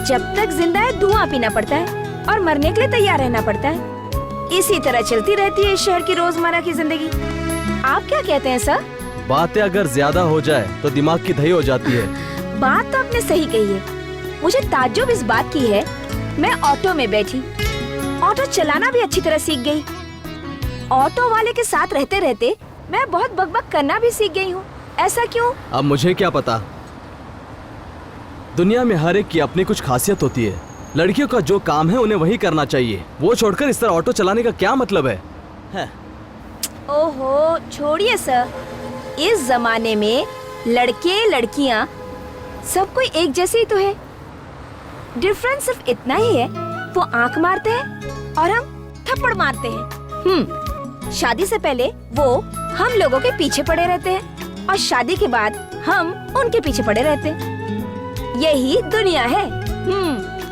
जब तक जिंदा है धुआं पीना पड़ता है और मरने के लिए तैयार रहना पड़ता है। इसी तरह चलती रहती है इस शहर की रोजमर्रा की जिंदगी। आप क्या कहते हैं सर? बातें अगर ज्यादा हो जाए तो दिमाग की दही हो जाती है। बात तो आपने सही कही है। मुझे ताज्जुब इस बात की है, मैं ऑटो में बैठी, ऑटो चलाना भी अच्छी तरह सीख गई। ऑटो वाले के साथ रहते रहते मैं बहुत बकबक करना भी सीख गई हूँ। ऐसा क्यों? अब मुझे क्या पता। दुनिया में हर एक की अपनी कुछ खासियत होती है। लड़कियों का जो काम है उन्हें वही करना चाहिए। वो छोड़कर इस तरह ऑटो चलाने का क्या मतलब है? ओहो, छोड़िए सर। इस जमाने में लड़के लड़कियाँ सब कोई एक जैसे ही तो है। डिफरेंस सिर्फ इतना ही है, वो आंख मारते हैं और हम थप्पड़ मारते हैं। शादी से पहले वो हम लोगों के पीछे पड़े रहते हैं और शादी के बाद हम उनके पीछे पड़े रहते हैं। यही दुनिया है।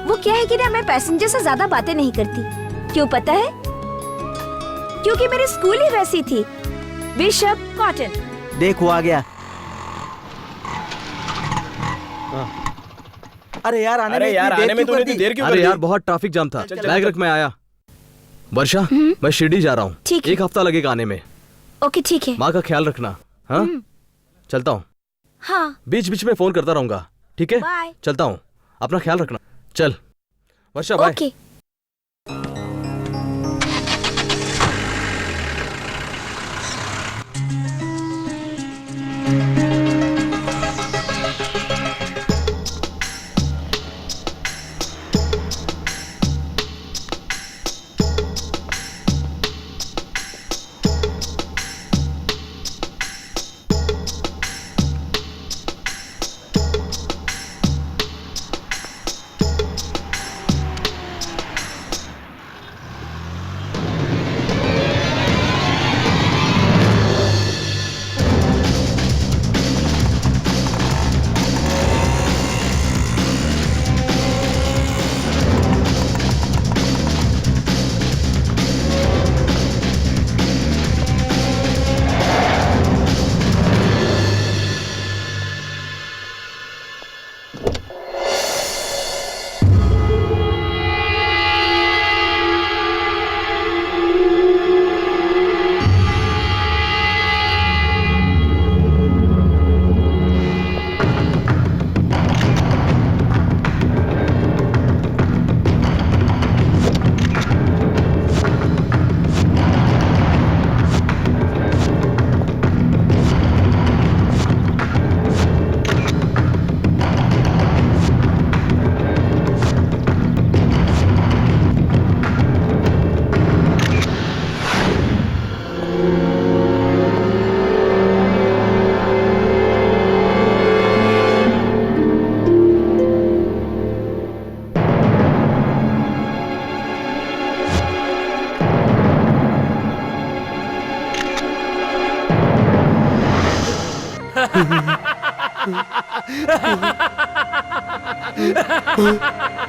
वो क्या है कि ना, मैं पैसेंजर से ज्यादा बातें नहीं करती। क्यों पता है? क्योंकि मेरी स्कूल ही वैसी थी। Bishop cotton. देखो आ गया। अरे यार आने में तूने इतनी देर क्यों कर दी? अरे यार बहुत ट्रैफिक जाम था। बैग रख, मैं आया। वर्षा, मैं शिरडी जा रहा हूँ, एक हफ्ता लगेगा आने में। ओके ठीक है। माँ का ख्याल रखना। हाँ, चलता हूँ। हाँ, बीच बीच में फोन करता रहूंगा, ठीक है? बाय। चलता हूँ, अपना ख्याल रखना। चल वर्षा, बाय। ओके।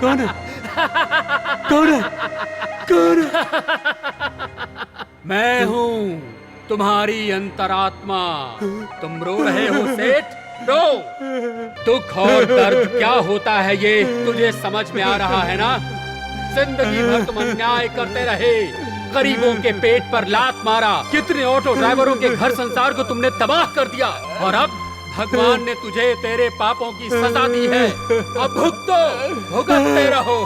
कौन है? कौन है? कौन है? मैं हूँ तुम्हारी अंतरात्मा। तुम रो रहे हो सेठ? रो। दुख और दर्द क्या होता है ये तुझे समझ में आ रहा है ना? जिंदगी भर तुम अन्याय करते रहे, गरीबों के पेट पर लात मारा, कितने ऑटो ड्राइवरों के घर संसार को तुमने तबाह कर दिया, और अब भगवान ने तुझे तेरे पापों की सजा दी है। अब भुगतो, भुगतते रहो।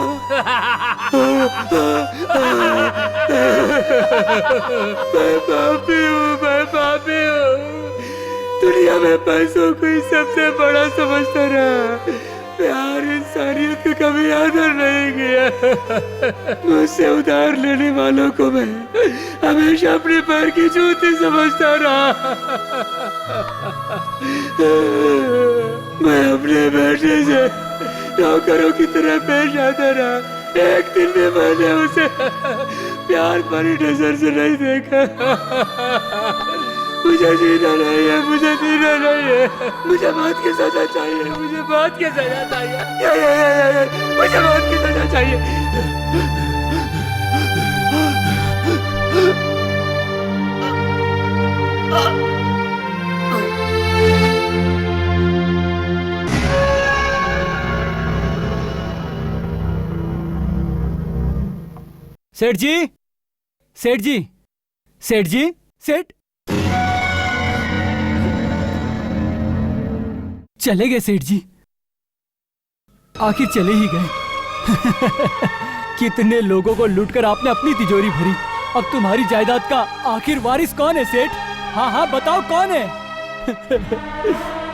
मैं पापी हूँ। दुनिया में पैसों को ही सबसे बड़ा समझता रहा। प्यार इंसानियत का कभी आदर नहीं किया। मुझसे उधार लेने वालों को मैं हमेशा अपने पैर की जूती समझता रहा। मैं अपने बेटे से नौकरों की तरह पेश आता रहा। एक दिन भी मैंने उसे प्यार भरी नजर से नहीं देखा। मुझे जीना नहीं है, मुझे जीना नहीं है। मुझे मौत की सजा चाहिए, मुझे मौत की सजा चाहिए, मुझे मौत की सजा चाहिए। सेठ जी, सेठ जी, सेठ जी, सेठ चले गए। सेठ जी आखिर चले ही गए। कितने लोगों को लूटकर आपने अपनी तिजोरी भरी। अब तुम्हारी जायदाद का आखिर वारिस कौन है सेठ? हाँ हाँ बताओ कौन है?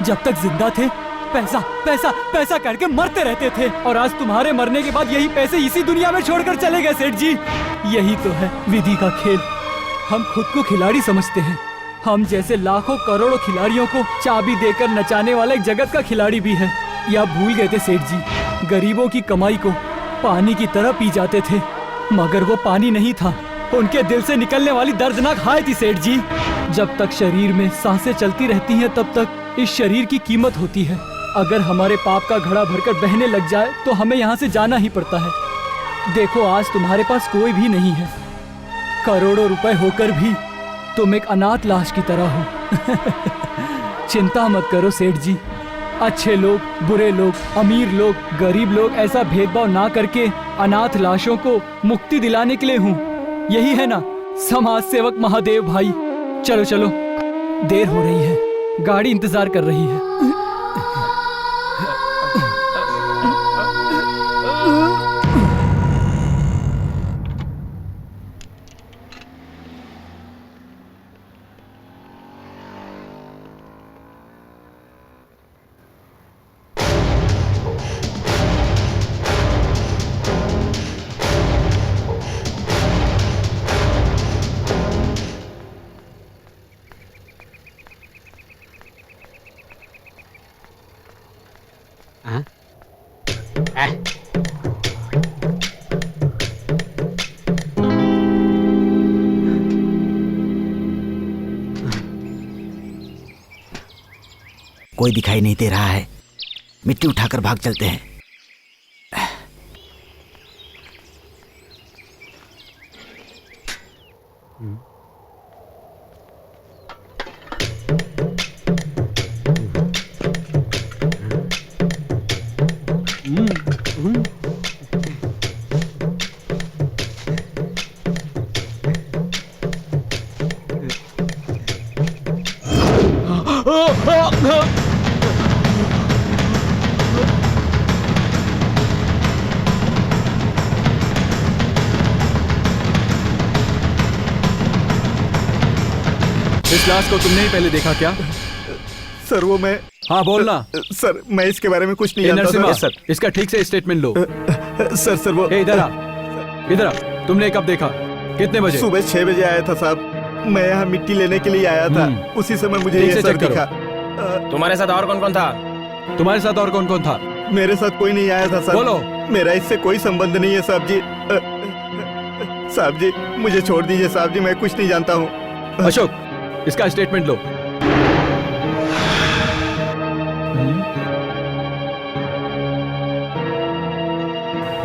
जब तक जिंदा थे पैसा पैसा पैसा करके मरते रहते थे, और आज तुम्हारे मरने के बाद यही पैसे इसी दुनिया में छोड़कर चले गए। सेठ जी यही तो है विधि का खेल। हम खुद को खिलाड़ी समझते हैं। हम जैसे लाखों करोड़ों खिलाड़ियों को चाबी देकर नचाने वाला एक जगत का खिलाड़ी भी है। या भूल गए थे सेठ जी? गरीबों की कमाई को पानी की तरह पी जाते थे, मगर वो पानी नहीं था, उनके दिल से निकलने वाली दर्दनाक हाय थी सेठ जी। जब तक शरीर में सांसें चलती रहती हैं तब तक इस शरीर की कीमत होती है। अगर हमारे पाप का घड़ा भरकर बहने लग जाए तो हमें यहाँ से जाना ही पड़ता है। देखो आज तुम्हारे पास कोई भी नहीं है, करोड़ों रुपए होकर भी तुम एक अनाथ लाश की तरह हो। चिंता मत करो सेठ जी। अच्छे लोग, बुरे लोग, अमीर लोग, गरीब लोग ऐसा भेदभाव ना करके अनाथ लाशों को मुक्ति दिलाने के लिए हूँ। यही है ना समाज सेवक महादेव भाई। चलो चलो देर हो रही है, गाड़ी इंतजार कर रही है। कोई दिखाई नहीं दे रहा है, मिट्टी उठाकर भाग चलते हैं। इस लाश को तुमने ही पहले देखा क्या? सर वो मैं। हाँ बोलना। सर मैं इसके बारे में कुछ नहीं जानता सर। इसका ठीक से स्टेटमेंट लो। सर वो इधर आ, इधर आ। तुमने कब देखा? कितने बजे? सुबह 6 बजे आया था साहब। मैं यहाँ मिट्टी लेने के लिए आया था, उसी समय मुझे ये सर दिखा। तुम्हारे साथ और कौन कौन था? तुम्हारे साथ और कौन कौन था? मेरे साथ कोई नहीं आया था सर। बोलो। मेरा इससे कोई संबंध नहीं है साहब जी। साहब जी मुझे छोड़ दीजिए साहब जी, मैं कुछ नहीं जानता हूँ। अशोक इसका स्टेटमेंट लो।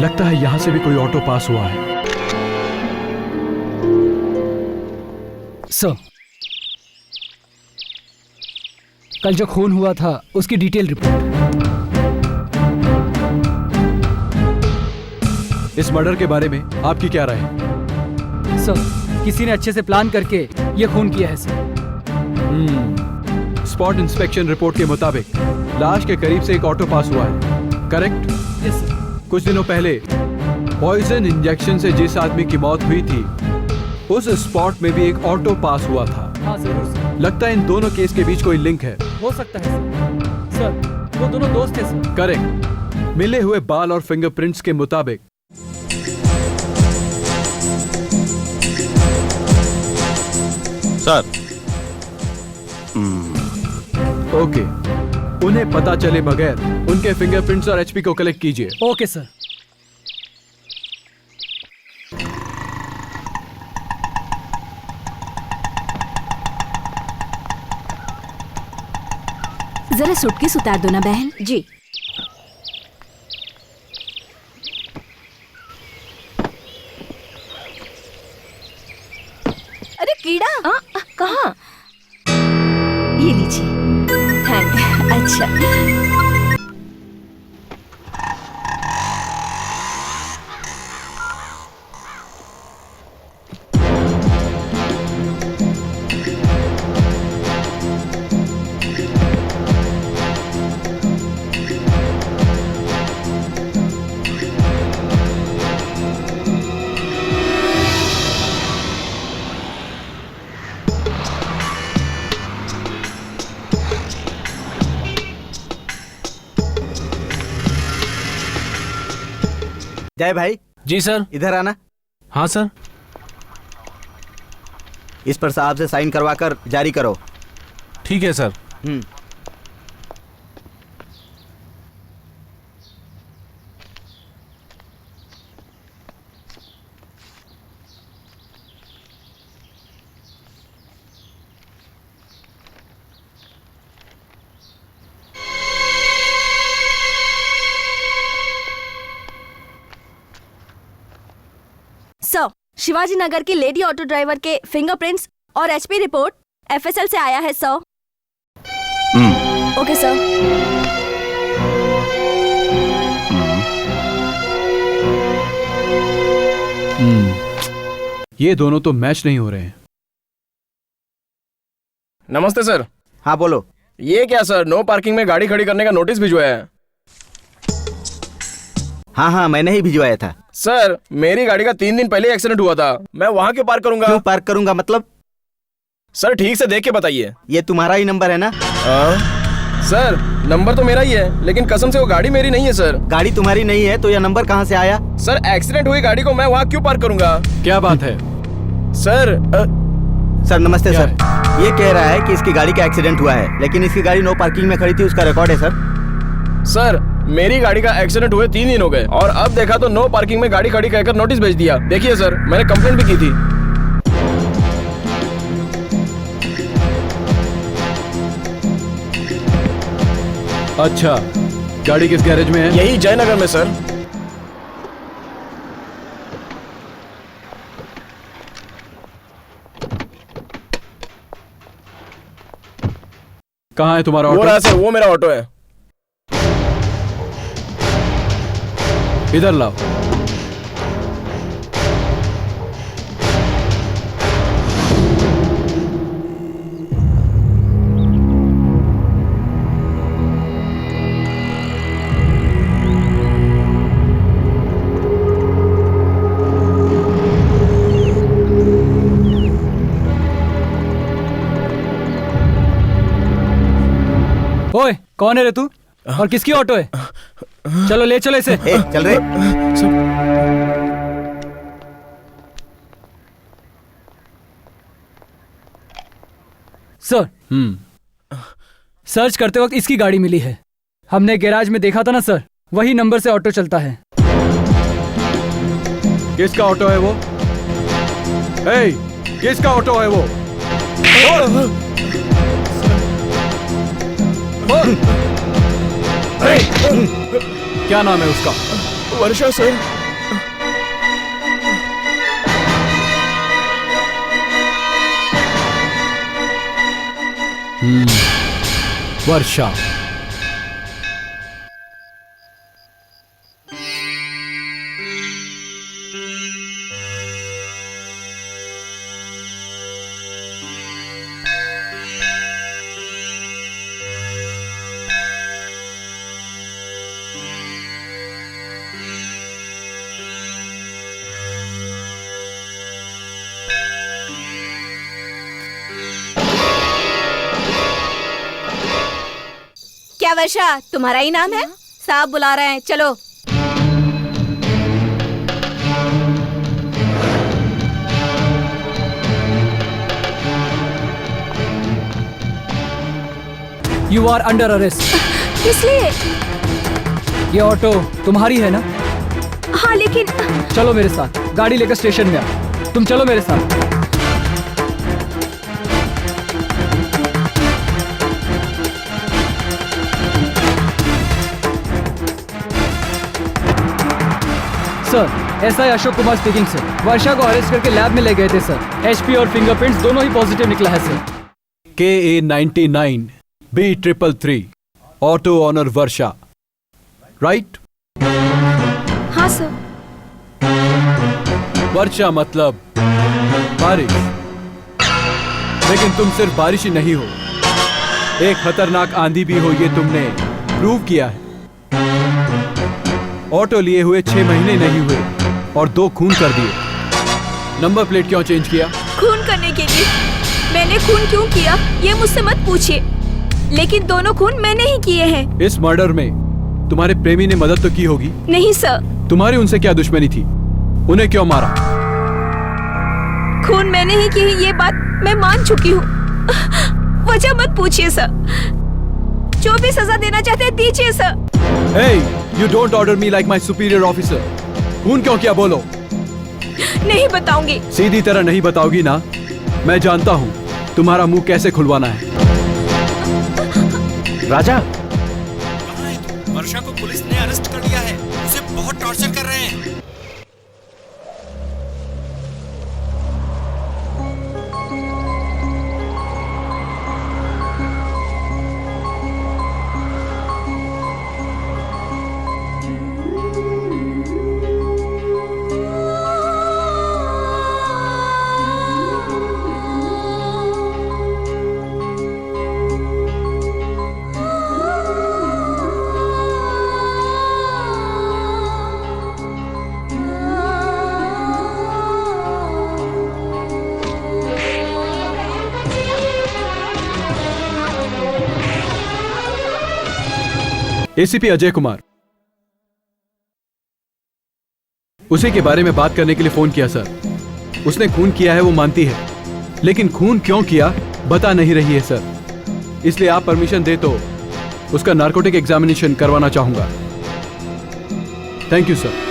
लगता है यहां से भी कोई ऑटो पास हुआ है। सर, कल जो खून हुआ था उसकी डिटेल रिपोर्ट। इस मर्डर के बारे में आपकी क्या राय है? सर, किसी ने अच्छे से प्लान करके ये खून किया है सर। स्पॉट इंस्पेक्शन रिपोर्ट के मुताबिक लाश के करीब से एक ऑटो पास हुआ है, करेक्ट? Yes sir. कुछ दिनों पहले पॉइजन इंजेक्शन से जिस आदमी की मौत हुई थी उस स्पॉट में भी एक ऑटो पास हुआ था। हाँ जरूर सर। लगता है इन दोनों केस के बीच कोई लिंक है। हो सकता है सर। सर, वो दोनों दोस्त थे सर। करेक्ट। मिले हुए बाल और फिंगरप्रिंट्स के मुताबिक सर। ओके, उन्हें पता चले बगैर उनके फिंगरप्रिंट्स और एचपी को कलेक्ट कीजिए। Okay sir. जरा सूटकेस उतार दो ना बहन। जी। अरे कीड़ा कहाँ? ये लीजिए। थैंक। अच्छा, जय भाई। जी सर। इधर आना। हाँ सर। इस पर साहब से साइन करवा कर जारी करो। ठीक है सर। सर, शिवाजी नगर की लेडी ऑटो ड्राइवर के फिंगरप्रिंट्स और एचपी रिपोर्ट एफएसएल से आया है सर। Okay sir. ये दोनों तो मैच नहीं हो रहे हैं। नमस्ते सर। हाँ बोलो। ये क्या सर, नो पार्किंग में गाड़ी खड़ी करने का नोटिस भिजवाया है? हाँ हाँ, मैंने ही भिजवाया था। सर, मेरी गाड़ी का 3 दिन पहले एक्सीडेंट हुआ था। मैं वहाँ क्यों पार्क करूंगा? क्यों पार्क करूंगा मतलब? सर ठीक से देख के बताइए। ये तुम्हारा ही नंबर है ना? सर, नंबर तो मेरा ही है, लेकिन कसम से वो गाड़ी मेरी नहीं है सर। गाड़ी तुम्हारी नहीं है तो यह नंबर कहाँ से आया? सर, एक्सीडेंट हुई गाड़ी को मैं वहाँ क्यों पार्क करूंगा? क्या बात है? सर सर नमस्ते सर। ये कह रहा है कि इसकी गाड़ी का एक्सीडेंट हुआ है, लेकिन इसकी गाड़ी नो पार्किंग में खड़ी थी, उसका रिकॉर्ड है सर। सर, मेरी गाड़ी का एक्सीडेंट हुए 3 दिन हो गए और अब देखा तो नो पार्किंग में गाड़ी खड़ी कहकर नोटिस भेज दिया। देखिए सर, मैंने कंप्लेंट भी की थी। अच्छा, गाड़ी किस गैरेज में है? यही जयनगर में सर। कहाँ है तुम्हारा वो ऑटो? रहा सर, वो मेरा ऑटो है। इधर लाओ। ओए, कौन है रे तू? और किसकी ऑटो है? चलो ले चलो इसे। चल रे। सर, सर्च करते वक्त इसकी गाड़ी मिली है। हमने गैराज में देखा था ना सर, वही नंबर से ऑटो चलता है। किसका ऑटो है वो? ए, किसका ऑटो है वो? क्या नाम है उसका? वर्षा सर। वर्षा। क्या वर्षा, तुम्हारा ही नाम है? साहब बुला रहे हैं, चलो। You are under arrest. इसलिए ये ऑटो तुम्हारी है ना? हाँ, लेकिन चलो मेरे साथ, गाड़ी लेकर स्टेशन में आओ। तुम चलो मेरे साथ। Sir, SI Ashok Kumar speaking sir. Varsha को अरेस्ट करके लैब में ले गए थे सर। एचपी और फिंगरप्रिंट्स दोनों ही पॉजिटिव निकला है sir. KA99 B333 auto owner Varsha, right? हाँ सर। वर्षा मतलब बारिश, लेकिन तुम सिर्फ बारिश ही नहीं हो, एक खतरनाक आंधी भी हो, ये तुमने प्रूव किया है। ऑटो लिए हुए 6 महीने नहीं हुए और 2 खून कर दिए। नंबर प्लेट क्यों चेंज किया? खून करने के लिए। मैंने खून क्यों किया ये मुझसे मत पूछिए, लेकिन दोनों खून मैंने ही किए हैं। इस मर्डर में तुम्हारे प्रेमी ने मदद तो की होगी? नहीं सर। तुम्हारी उनसे क्या दुश्मनी थी? उन्हें क्यों मारा? खून मैंने ही की है, ये बात मैं मान चुकी हूँ। वजह मत पूछिए सर, जो भी सजा देना चाहते हैं दीजिए sir. Hey, you don't order me like my superior officer. खून क्यों किया बोलो? नहीं बताऊंगी। सीधी तरह नहीं बताओगी ना? मैं जानता हूँ तुम्हारा मुंह कैसे खुलवाना है। राजा, वर्षा को पुलिस ने अरेस्ट कर लिया है, उसे बहुत टॉर्चर कर रहे हैं। एसीपी अजय कुमार, उसी के बारे में बात करने के लिए फोन किया सर। उसने खून किया है वो मानती है, लेकिन खून क्यों किया बता नहीं रही है सर। इसलिए आप परमिशन दे तो उसका नार्कोटिक एग्जामिनेशन करवाना चाहूंगा। Thank you sir.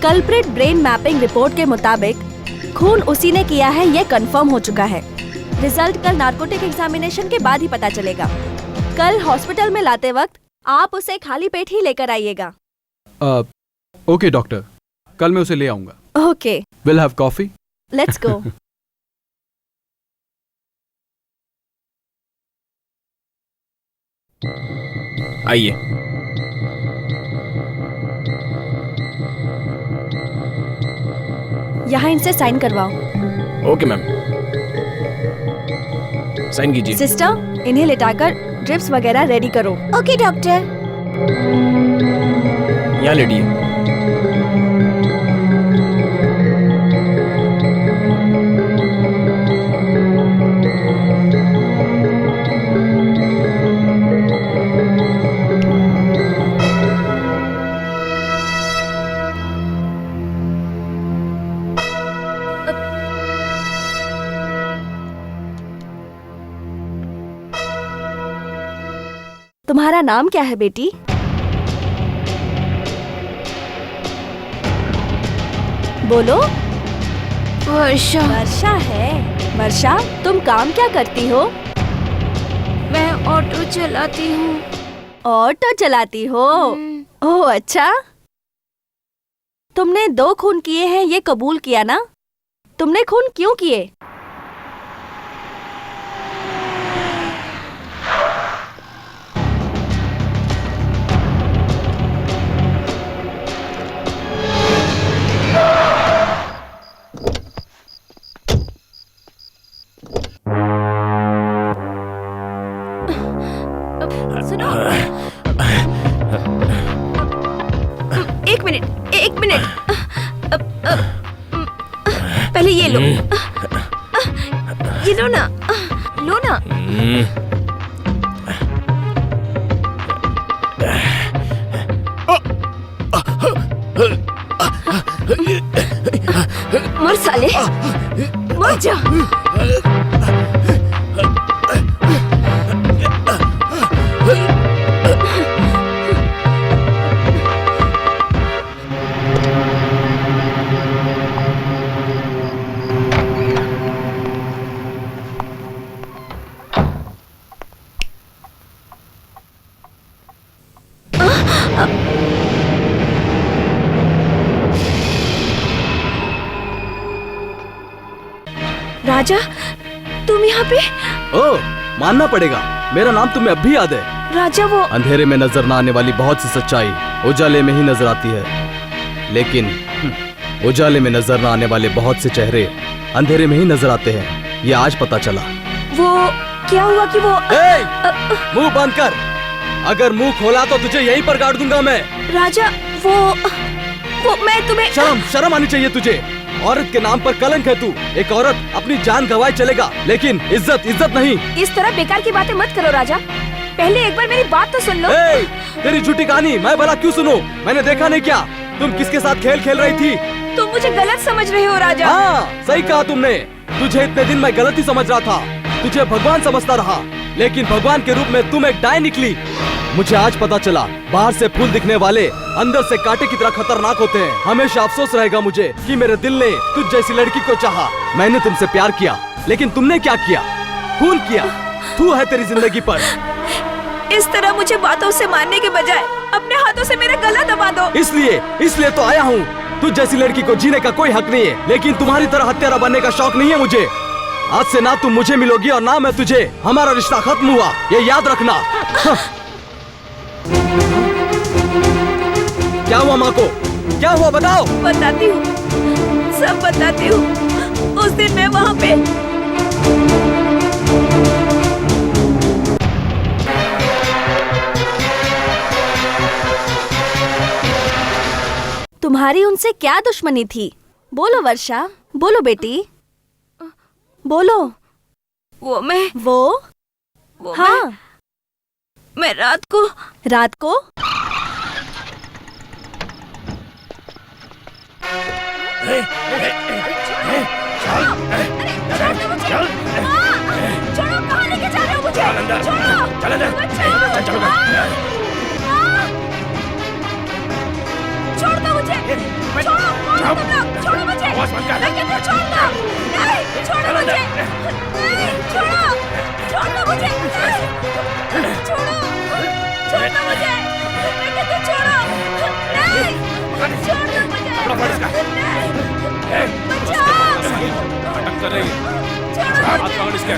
Culprit brain mapping report के मुताबिक खून उसी ने किया है, ये कंफर्म हो चुका है। रिजल्ट कल नार्कोटिक एग्जामिनेशन के बाद ही पता चलेगा। कल हॉस्पिटल में लाते वक्त आप उसे खाली पेट ही लेकर आइएगा। ओके डॉक्टर, कल मैं उसे ले आऊंगा। Okay, will have coffee. Let's go. आइए। यहाँ इनसे साइन करवाओ। ओके मैम, साइन कीजिए। सिस्टर, इन्हें लेटाकर ड्रिप्स वगैरह रेडी करो। Okay doctor. यहाँ लेटिए। तुम्हारा नाम क्या है बेटी? बोलो। वर्षा। वर्षा है। वर्षा, तुम काम क्या करती हो? मैं ऑटो चलाती हूँ। ऑटो चलाती हो? ओह अच्छा। तुमने 2 खून किए हैं, ये कबूल किया ना? तुमने खून क्यों किए? सुनो, एक मिनट, पहले ये लो, ये लो ना, लो ना। मर साले, मर जा। राजा, तुम यहाँ पे? ओह, मानना पड़ेगा, मेरा नाम तुम्हें अब भी याद है। राजा वो अंधेरे में नजर न आने वाली बहुत सी सच्चाई उजाले में ही नजर आती है, लेकिन उजाले में नजर न आने वाले बहुत से चेहरे अंधेरे में ही नजर आते हैं। ये आज पता चला। वो क्या हुआ कि वो मुंह बंद कर, अगर मुंह खोला तो तुझे यहीं पर गाड़ दूंगा मैं। राजा वो मैं तुम्हें शर्म आनी चाहिए तुझे। औरत के नाम पर कलंक है तू। एक औरत अपनी जान गंवाए चलेगा, लेकिन इज्जत नहीं। इस तरह बेकार की बातें मत करो राजा, पहले एक बार मेरी बात तो सुन लो। तेरी झूठी कहानी मैं भला क्यों सुनूं? मैंने देखा नहीं क्या तुम किसके साथ खेल खेल रही थी? तुम मुझे गलत समझ रहे हो राजा। हाँ, सही कहा तुमने। तुझे इतने दिन मैं गलत ही समझ रहा था, तुझे भगवान समझता रहा, लेकिन भगवान के रूप में तुम एक डाय निकली। मुझे आज पता चला, बाहर से फूल दिखने वाले अंदर से कांटे की तरह खतरनाक होते हैं। हमेशा अफसोस रहेगा मुझे कि मेरे दिल ने तुझ जैसी लड़की को चाहा। मैंने तुमसे प्यार किया, लेकिन तुमने क्या किया? खून किया। तू है तेरी जिंदगी पर। इस तरह मुझे बातों से मारने के बजाय अपने हाथों से मेरा गला दबा दो। इसलिए तो आया हूँ। तुझ जैसी लड़की को जीने का कोई हक नहीं है, लेकिन तुम्हारी तरह हत्यारा बनने का शौक नहीं है मुझे। आज से ना तुम मुझे मिलोगी और ना मैं तुझे। हमारा रिश्ता खत्म हुआ, ये याद रखना। क्या हुआ माँ को? क्या हुआ बताओ। बताती हूँ, सब बताती हूँ। उस दिन मैं वहाँ पे तुम्हारी उनसे क्या दुश्मनी थी? बोलो वर्षा, बोलो बेटी, बोलो। वो हाँ, मैं रात को छोड़ो, कहाँ लेके जा रहे हो मुझे? छोड़ दो मुझे, छोड़ो मुझे, मैं कहती हूँ छोड़ दो। नहीं, छोड़ो मुझे, नहीं, छोड़ो मुझे, छोड़ दो मुझे, मैं कहती हूँ छोड़ो, नहीं, छोड़ दो मुझे, बचाओ, अटक कर रही है। छोड़ो मुझे, छोड़ दो मुझे,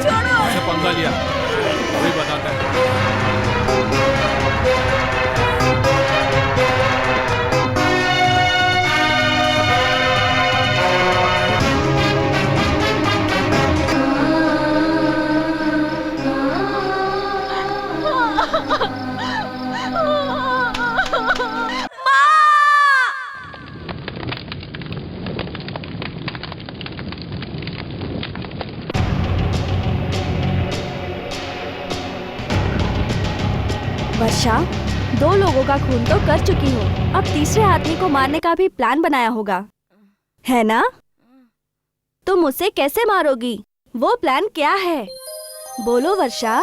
छोड़ो। पंगा लिया, वही बताता है। वर्षा, 2 लोगों का खून तो कर चुकी हो, अब तीसरे आदमी को मारने का भी प्लान बनाया होगा, है ना? तुम उसे कैसे मारोगी? वो प्लान क्या है? बोलो वर्षा।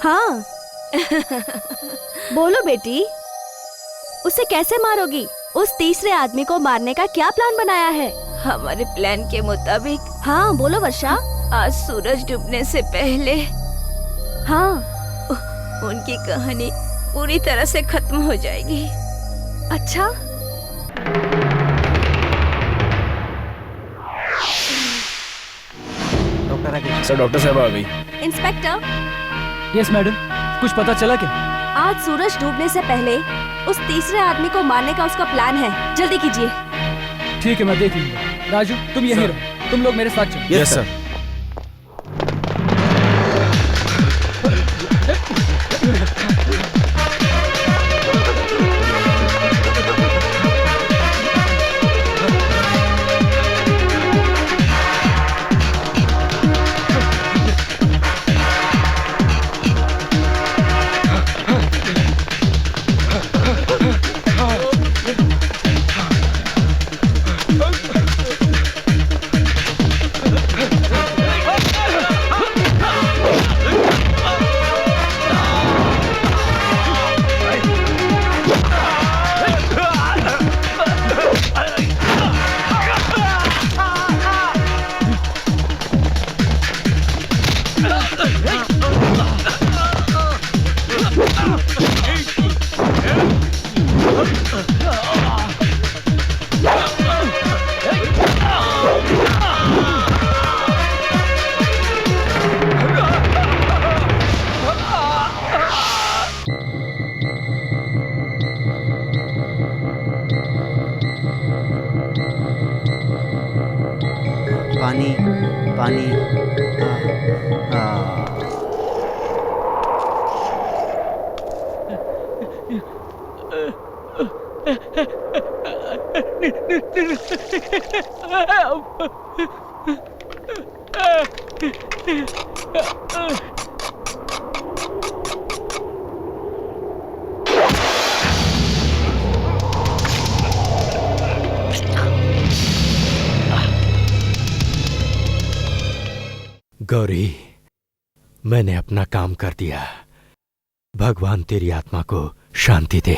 हाँ, बोलो बेटी, उसे कैसे मारोगी? उस तीसरे आदमी को मारने का क्या प्लान बनाया है? हमारे प्लान के मुताबिक। हाँ बोलो वर्षा। आज सूरज डूबने से पहले हाँ उनकी कहानी पूरी तरह से खत्म हो जाएगी। अच्छा, सर डॉक्टर साहब आ गई। इंस्पेक्टर। यस मैडम, कुछ पता चला क्या? आज सूरज डूबने से पहले उस तीसरे आदमी को मारने का उसका प्लान है। जल्दी कीजिए। ठीक है, मैं देख लूंगा। राजू तुम यहीं रहो, तुम लोग मेरे साथ चलो। Yes sir. पानी पानी गौरी, मैंने अपना काम कर दिया। भगवान तेरी आत्मा को शांति दे।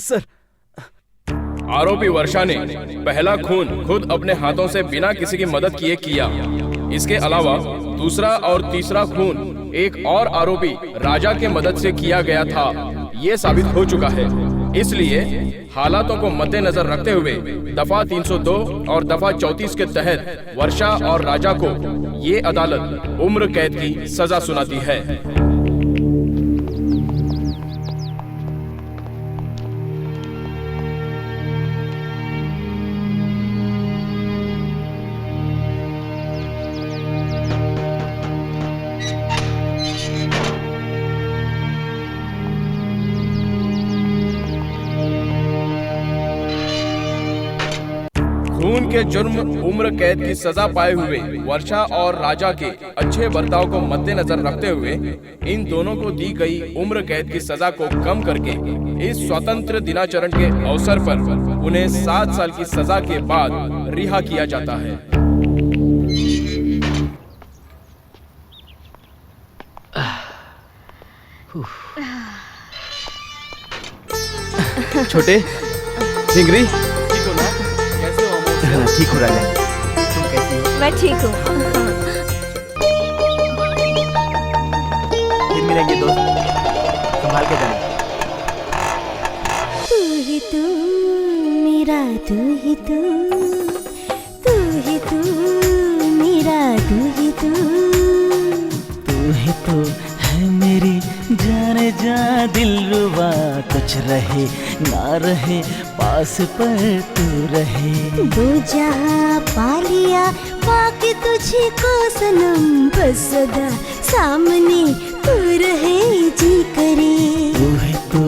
सर, आरोपी वर्षा ने पहला खून खुद अपने हाथों से बिना किसी की मदद किए किया। इसके अलावा दूसरा और तीसरा खून एक और आरोपी राजा के मदद से किया गया था, ये साबित हो चुका है। इसलिए हालातों को मद्देनजर रखते हुए दफा 302 और दफा 34 के तहत वर्षा और राजा को ये अदालत उम्र कैद की सजा सुनाती है। खून के जुर्म उम्र कैद की सजा पाए हुए वर्षा और राजा के अच्छे बर्ताव को मद्देनजर रखते हुए इन दोनों को दी गई उम्र कैद की सजा को कम करके इस स्वतंत्र दिनाचरण के अवसर पर उन्हें 7 साल की सजा के बाद रिहा किया जाता है। छोटे ढिंगरी, ठीक हो रहा है। तुम कैसी हो? मैं ठीक हूँ। फिर मिलेंगे दोस्त, संभाल के जाना। तू ही तू मेरा, तू ही तू, तू ही तू मेरा, तू ही तू, तू ही तो है मेरी जान। जाने जा दिलरुबा, कुछ रहे ना रहे पास पर तू रहे। दो जहां पा लिया पाके तुझे को सनम, बस सदा सामने तू रहे जी करे। तू है तू,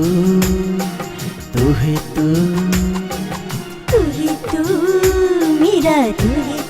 तू है तू, तू है तू मेरा तू है